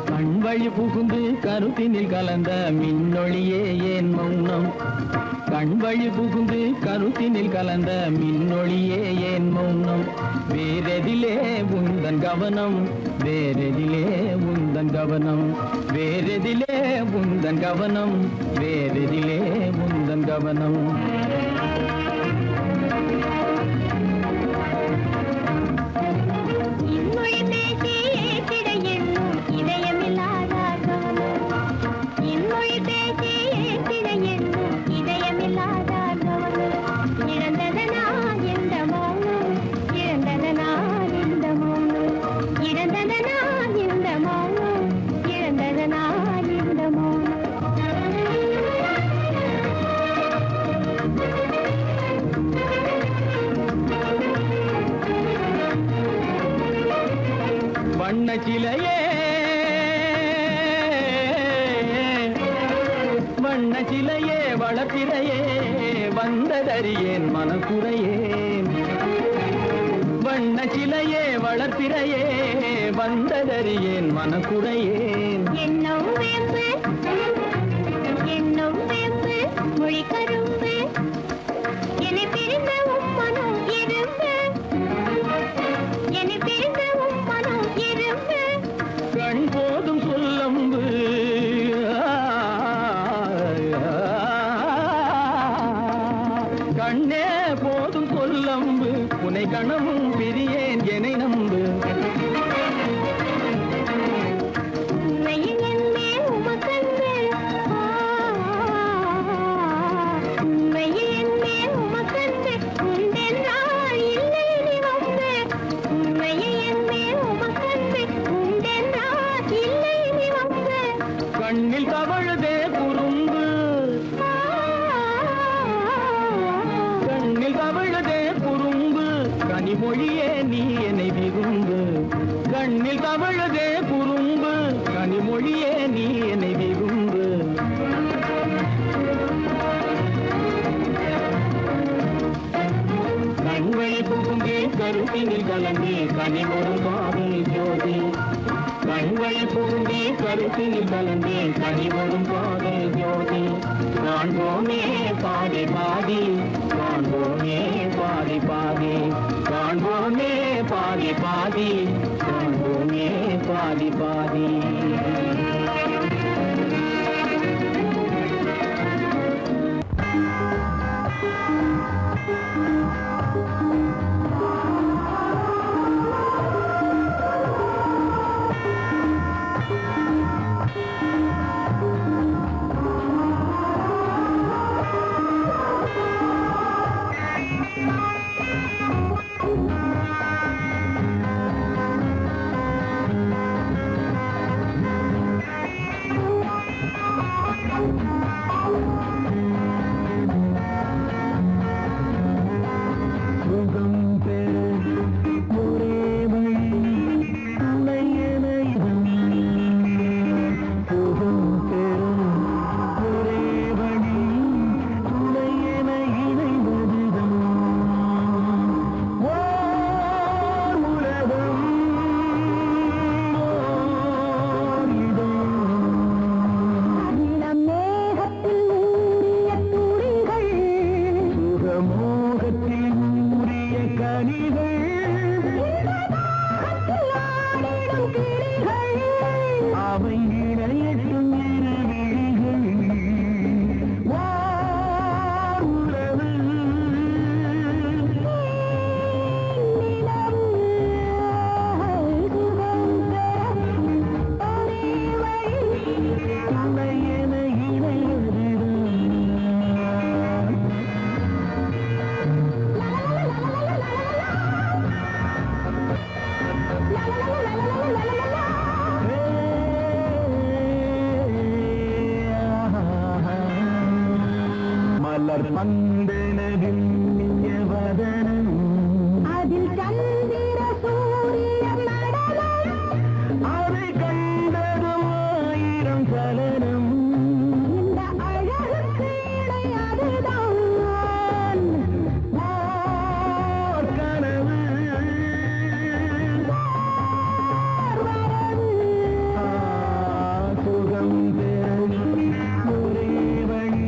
கண்வழி புகுந்து கருத்தினில் கலந்த மின்னொளியே ஏன் மௌனம் கண்வழி புகுந்து கருத்தினில் கலந்த மின்னொளியே ஏன் மௌனம் வேறெதிலே உந்தன் கவனம் வேறெதிலே உந்தன் கவனம் வேறெதிலே உந்தன் கவனம் வேறெதிலே உந்தன் கவனம் வண்ண சிலையே வண்ண சிலையே வளர்த்திரையே வந்ததறியேன் மனக்குறையேன் வண்ண சிலையே வளர்த்திரையே வந்ததறியேன் மனக்குறையேன் என்னும் வேம்பு மொழி கரும்பு என்னை பிரிந்த உம்மனும் எறும்பு என்னை பிரிந்த உம்மனும் எறும்பு கண் போதும் சொல்லம்பு கண்ணே போதும் சொல்லம்பு உனை கணமும் பிரியேன் என்னை நம்பு உண்மையில் என்னே உமக்கன்று உண்மையில் என்னே உமக்கன்று உண்டென்றால் இல்லை நீ வந்து உண்மையில் என்னே உமக்கன்று உண்டென்றால் இல்லை நீ வந்து கண்ணில் தவழுதே குறும்பு கண்ணில் தவழுதே குறும்பு கனிமொழியே நீ என்னை விரும்பு கண்ணில் தவழுதே குறும்பு கனிமொழியே நீ என்னை விரும்பு கண்களை புகுந்தே கருத்தினில் கலந்தே கனிமொரு காதல் ஜோதி கண்களை புகுந்தே கருத்தினில் கலந்தே கனிமொரும் காதல் ஜோதி காண்போமே பாதி பாதி காண்போமே பாதி பாதி காண்போமே பாதி பாதி காண்போமே பாதி பாதி அதில் சந்திர சூரிய நடனம் இந்த அழகுக்கு இணை அதுதான் ஒரே வழி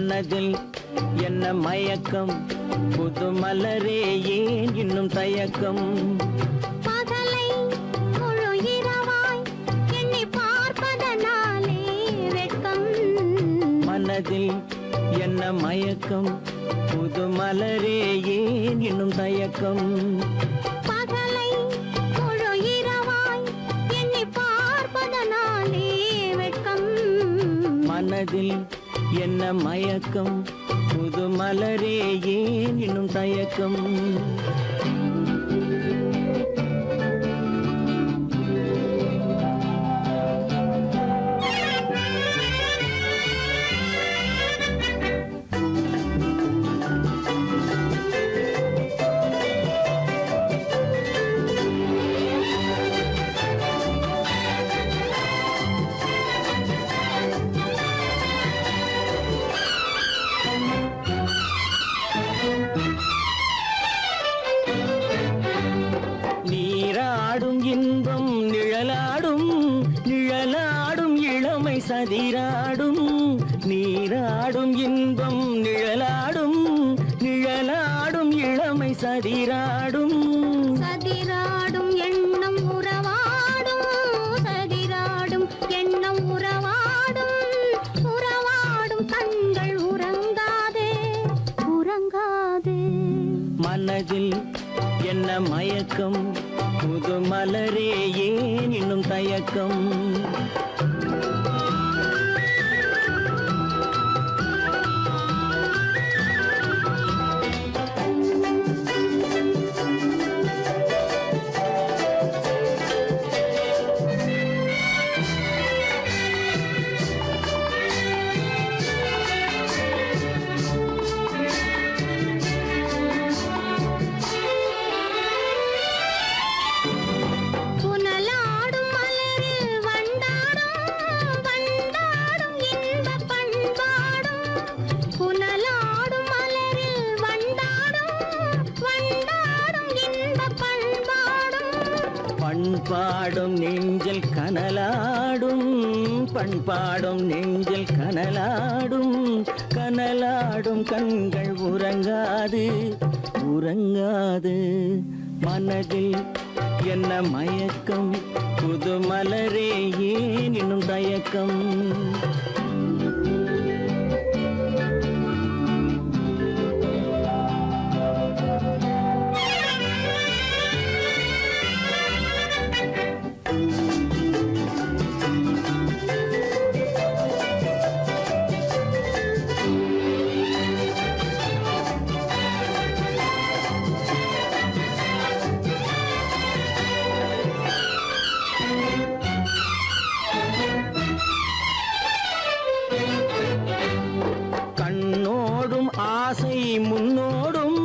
மனதில் என்ன மயக்கம் புது மலரே ஏன் இன்னும் தயக்கம் பகலை முழு இரவாய் எண்ணி பார்ப்பதனாலே வெட்கம் மனதில் என்ன மயக்கம் புது மலரே ஏன் இன்னும் தயக்கம் பகலை முழு இரவாய் எண்ணி பார்ப்பதனாலே வெட்கம் மனதில் என்ன மயக்கம் புது மலரே ஏன் இன்னும் தயக்கம் நீராடும் இன்பம் நிழலாடும் நிழலாடும் இளமை சதிராடும் நீராடும் இன்பம் நிழலாடும் நிழலாடும் இளமை சதிராடும் சதிராடும் எண்ணம் உறவாடும் சதிராடும் எண்ணம் உறவாடும் உறவாடும் கண்கள் உறங்காதே உறங்காதே மனதில் என்ன மயக்கம் புது மலரே ஏன் இன்னும் தயக்கம் புனலாடும் மலரில் வண்டாடும் வண்டாடும் இன்பப் பண்பாடும் புனலாடும் மலரில் வண்டாடும் வண்டாடும் இன்பப் பண்பாடும் பண்பாடும் நெஞ்சில் கனலாடும் பண்பாடும் நெஞ்சில் கனலாடும் கனலாடும் கண்கள் உறங்காது உறங்காது மனதில் என்ன மயக்கம் புது மலரே ஏன் இன்னும் தயக்கம் கண்ணோடும் ஆசை முன்னோடும்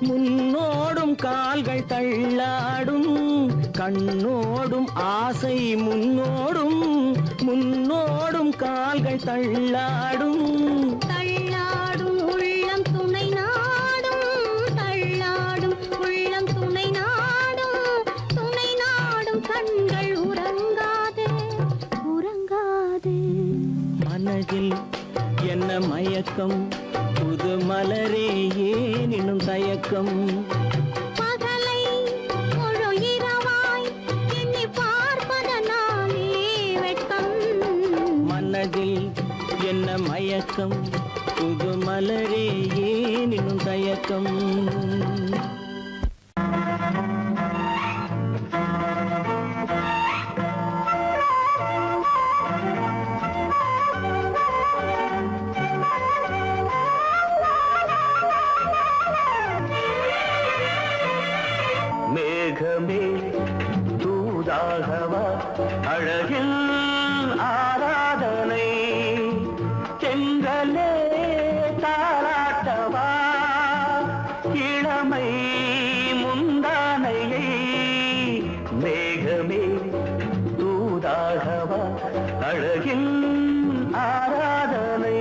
முன்னோடும் கால்கள் தள்ளாடும் கண்ணோடும் ஆசை முன்னோடும் முன்னோடும் கால்கள் தள்ளாடும் தள்ளாடும் உள்ளம் துணை நாடும் தள்ளாடும் உள்ளம் துணை நாடும் கண்கள் உறங்காதே உறங்காதே மனதில் என்ன மயக்கம் புது மலரே ஏன் இன்னும் தயக்கம் பகலை முழு இரவாய் எண்ணி பார்ப்பதனாலே வெட்கம் மனதில் என்ன மயக்கம் புது மலரே ஏன் இன்னும் தயக்கம் மேகமே தூதாகவா அழகில் ஆராதனை செங்கலே தாராட்டவா இளமை முந்தானையை மேகமே தூதாகவா அழகில் ஆராதனை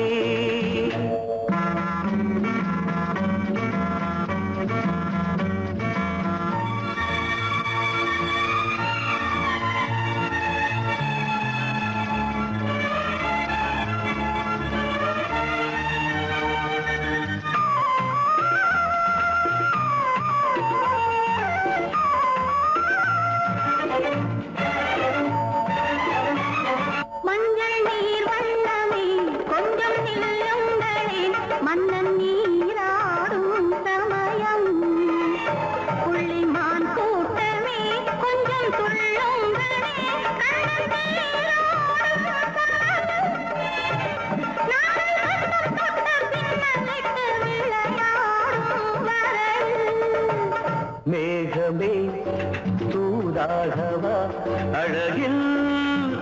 அழகில்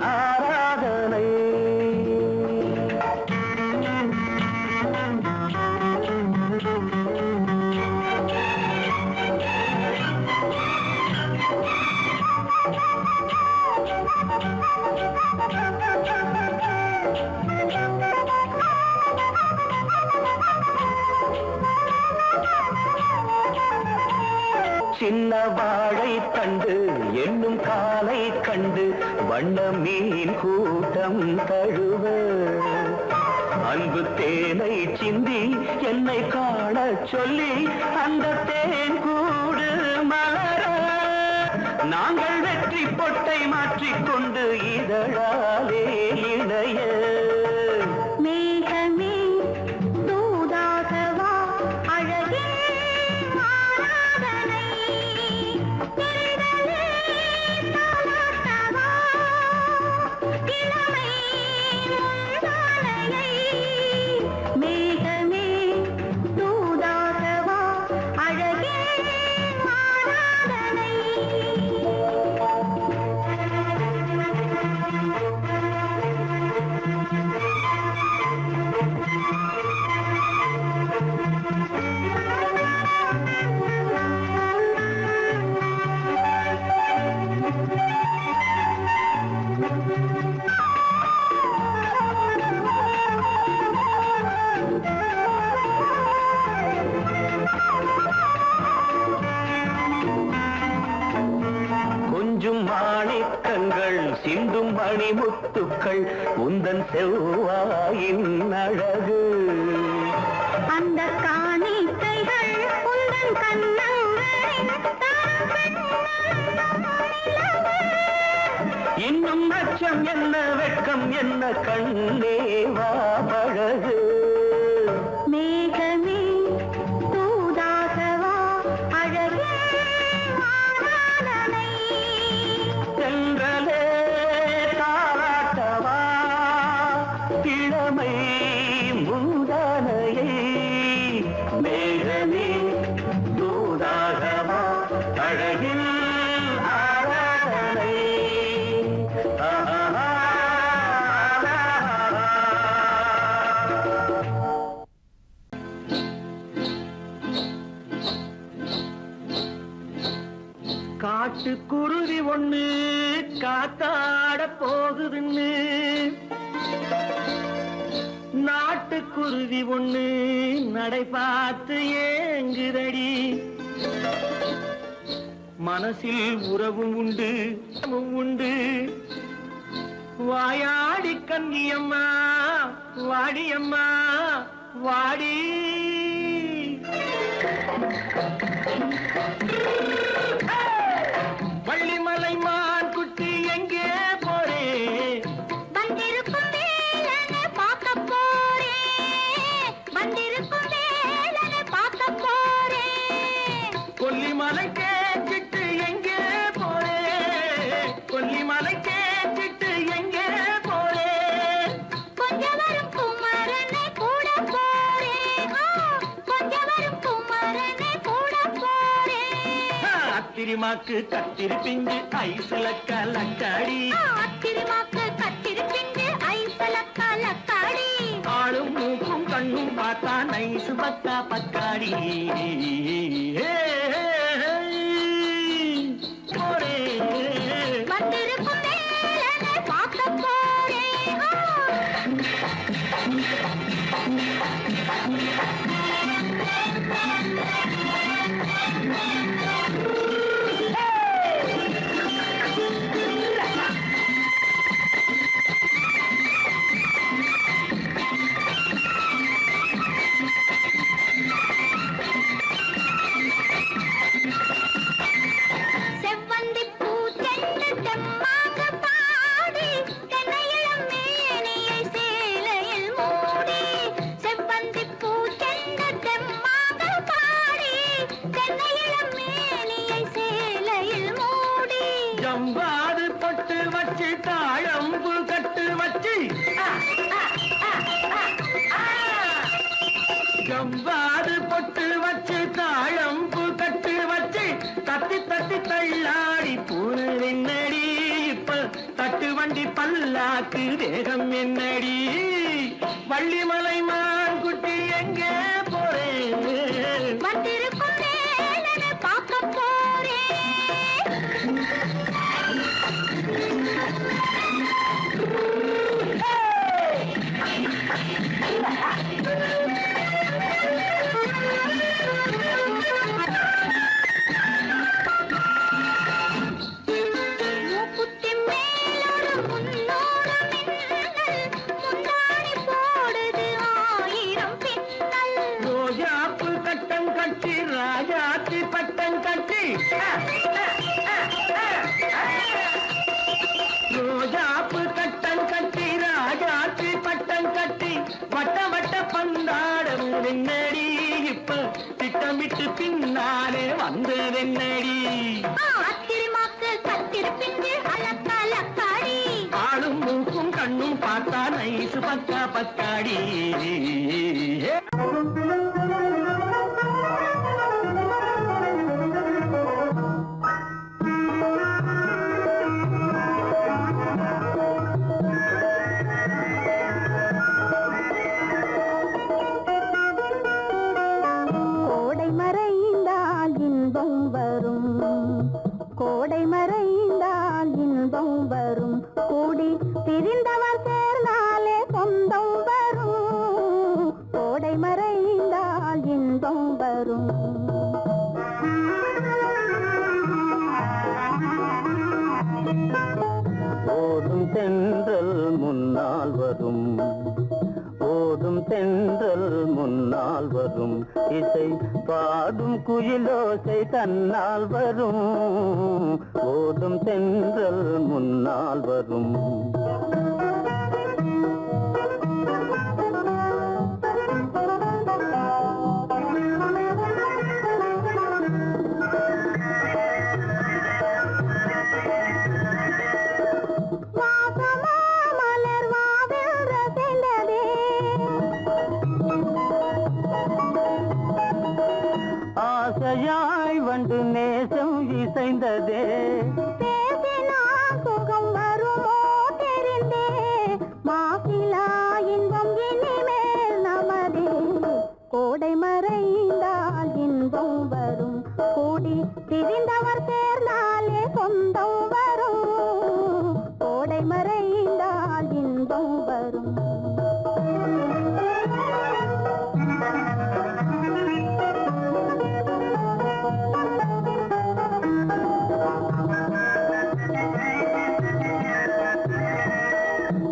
ஆராதனை. சின்ன வாழை கண்டு என்னும் காலை கண்டு வண்ண மீன் கூட்டம் தழுவ அன்பு தேனை சிந்தி என்னை காண சொல்லி அந்த தேன் கூடு மலர நாங்கள் வெற்றி பொட்டை மாற்றிக்கொண்டு இதழாலே இணைய மேகமே தூதாகவா அழகே ஆராதனை திரளே தாலாட்டவா இளமை முந்தானையை மேகமே தூதாகவா அழகே ஆராதனை. கொஞ்சும் மாணிக்கங்கள் சிந்தும் மணிமுத்துக்கள் உந்தன் செவ்வாயின் அழகு அந்த காணிக்கைகள் உந்தன் கண்ணங்களின் இன்னும் அச்சம் என்ன வெட்கம் என்ன கண்ணே வா பழகு மேகமே தூதாகவா அழகே ஆராதனை சென்றலே தாராட்டவா இளமை முந்தானையை மேகமே தூதாகவா அழகில் ஆராதனை. காட்டுக்குருவி ஒண்ணு காத்தாட போகுதுன்னு நாட்டுக்குருவி ஒண்ணு நடை பார்த்து ஏங்குதடி மனசில் உறவும் உண்டு உண்டு வாயாடி கன்னியம்மா வாடியம்மா வாடி வள்ளிமலை மான் குட்டி எங்கே போறே வந்திருக்கும் வேலனை பார்க்க போறேன் வந்திருக்கும் வேலனை பார்க்க போறேன் கொல்லிமலை கேட்டுட்டு எங்கே போறே கொல்லிமலை கேட்டுட்டு எங்கே போறே கொஞ்சம் வரும் குமரனை கூட போறேன் கொஞ்சம் வரும் குமரனை கூட போறேன் அத்திரிமாக்கு கத்திரி பிஞ்சு ஐசுல கலக்காடி அத்திரிமாக்கு கத்திரி பிஞ்சு ஐசல கலக்காடி ஆளும் மூக்கும் கண்ணும் பார்த்தா நைசு பக்கா பக்காடி போரே வந்திருக்கும் வேலனை பார்க்க போறேன் செவ்வந்தி பூ தென்னு தெம்மாக பாடி தென்னையிளம் மேனியை சேலையில் மூடி செவ்வந்தி பூ தென்னு தெம்மாக பாடி தென்னையிளம் மேனியை சேலையில் மூடி ஜம்பாது பொட்டு வச்சு தாழம்பு கட்டு வச்சு ஜம்பாது பொட்டு வச்சு தாழம்பு கட்டு வச்சு தட்டி தட்டி தள்ளாடி பூரு வெண்ணடி இப்ப வண்டி பல்லாக்கு வேகம் என்னடி வள்ளிமலை மான் குட்டி எங்கே போறேன் வந்திருக்கும் வேலனை பார்க்க போறேன் மூக்குத்தி மேலோடு முன்னோடு மின்னல் முந்தாணி போடுது 1000 பின்னல் ரோஜாப்பு கட்டம் கட்டி ராஜாத்தி பட்டம் கட்டி ரோஜாப்பு கட்டம் கட்டி ராஜாத்தி பட்டம் கட்டி வட்ட வட்ட பந்தாடம் வெண்ணடி இப்ப திட்டமிட்டு பின்னாலே வந்த வெண்ணடி அத்திரிமாக்கு கத்திருப்பிண்டு அலக்கலக்காடி ஆளும் மூக்கும் கண்ணும் பார்த்தா நைசு பக்கா பக்காடி கோடை மறைந்தால் இன்பம் வரும் கோடை மறைந்தால் இன்பம் வரும் கூடி பிரிந்தவர் சேர்ந்தாலே சொந்தம் வரும் கோடை மறைந்தால் இன்பம் வரும் ஓடும் தென்றல் முன்னால் வரும் ஓடும் தென்றல் முன்னால் வரும் இசை பாடும் குயிலோசை தன்னால் வரும் ஓடும் தென்றல் முன்னால் வரும் மலர் வாவில் ரசிந்ததே ஆசையாய் வந்து நேசம் இசைந்ததே பேசினால் சுகம் வருமோ தெரிந்தே மாசிலா இன்பம் இனிமேல் நமதே கோடை மறைந்தால் இன்பம் வரும் கூடி பிரிந்தவர் சேர்ந்தாலே சொந்தம் வரும் கோடை மறைந்தால் இன்பம் வரும்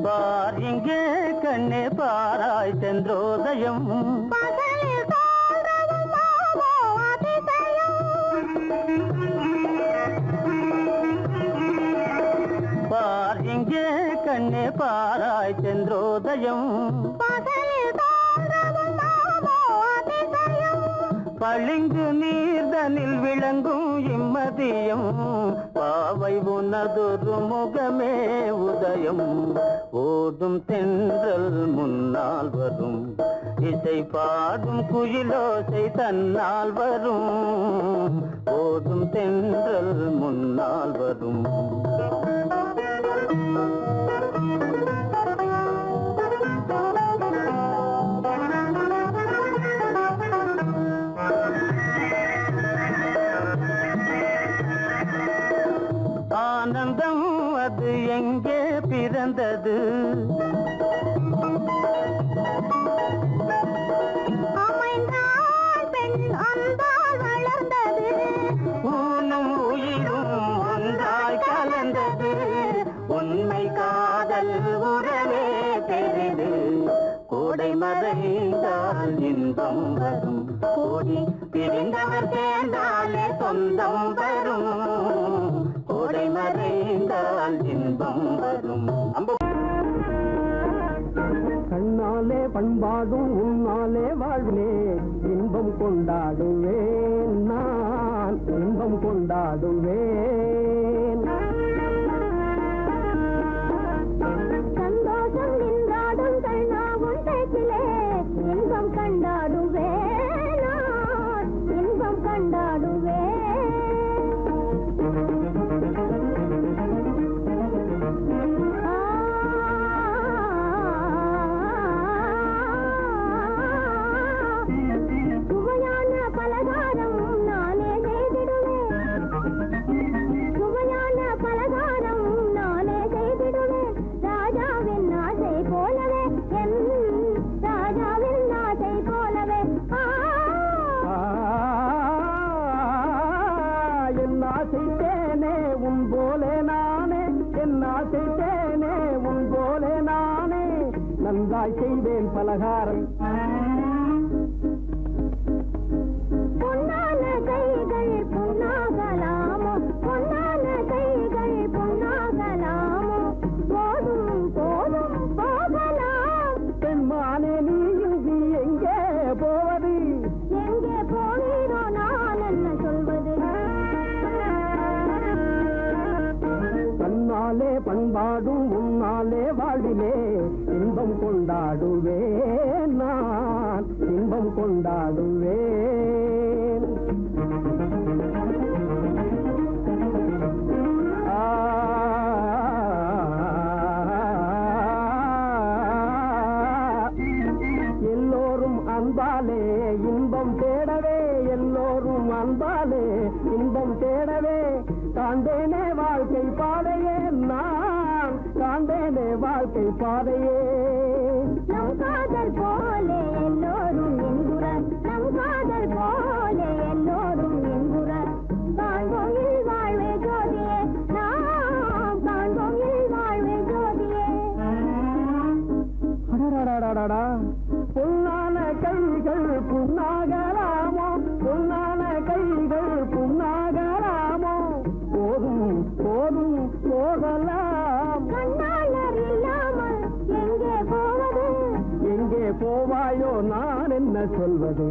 பார் இங்கே கண்ணே பாராய் சென்றோதயம் பகலில் தோன்றவும் மாமோ அதிசயம் பார் இங்கே கண்ணே பாராய் சென்றோதயம் பகலில் தோன்றவும் மாமோ அதிசயம் பளிங்கு நீர்தனில் விளங்கும் இம்மதியம் பாவை உனதொரு முகமே உதயம் ஓடும் தென்றல் முன்னால் வரும் இசை பாடும் குயிலோசை தன்னால் வரும் ஓடும் தென்றல் முன்னால் வரும் ஆனந்தம் அது எங்கே பிறந்தது அமைந்தால் பெண் அன்பால் வளர்ந்தது ஊனும் உயிரும் ஒன்றாய் கலந்தது உண்மை காதல் உறவே பெரிது கோடை மறைந்தால் இன்பம் வரும் கோடி பிரிந்தவர் சேர்ந்தாலே சொந்தம் வரும் கோடை மறைந்தால் இன்பம் வரும் கண்ணாலே பண்பாடும் உன்னாலே வாழ்விலே இன்பம் கொண்டாடுவேன் நான் இன்பம் கொண்டாடுவேன் சந்தோஷம் நின்றாடும் கண்ணாவும் பேச்சிலே இன்பம் கண்டாடுவேன் நான் இன்பம் கண்டாடுவேன் நன்றாய் செய்வேன் பலகாரம். பொன்னான கைகள் பொன்னாகலாமோ, பொன்னான கைகள் பொன்னாகலாமோ, போதும் போதும் போகலாம். பெண்மானே நீயும் எங்கே போவது? எங்கே போனீரோ நான் என்ன சொல்வது? தன்னாலே பண்பாடும் உன்னாலே வாழ்விலே இன்பம் கொண்டாடுவேன், நான் இன்பம் கொண்டாடுவேன். எல்லோரும் அன்பாலே இன்பம் தேடவே, எல்லோரும் அன்பாலே இன்பம் தேடவே காண்டேனே வாழ்க்கை பாதையே, நான் காண்டேனே வாழ்க்கை பாதையே. நம் காதல் போலே எல்லோரும் என்குறார், நம் காதல் போலே எல்லோரும் என்குறார். காண்போம் இல் வாழ்வே ஜோதியே, நாம் காண்போம் இல் வாழ்வே ஜோதியே. அடடடடடடா, பொன்னான கைகள் புண்ணாகலாமோ, பொன்னான கைகள் புண்ணாகலாமோ, போதும் போதும் போகலாம். கண்ணாளர் இல்லாமல் எங்கே போவது? எங்கே போவாயோ நான் என்ன சொல்வது?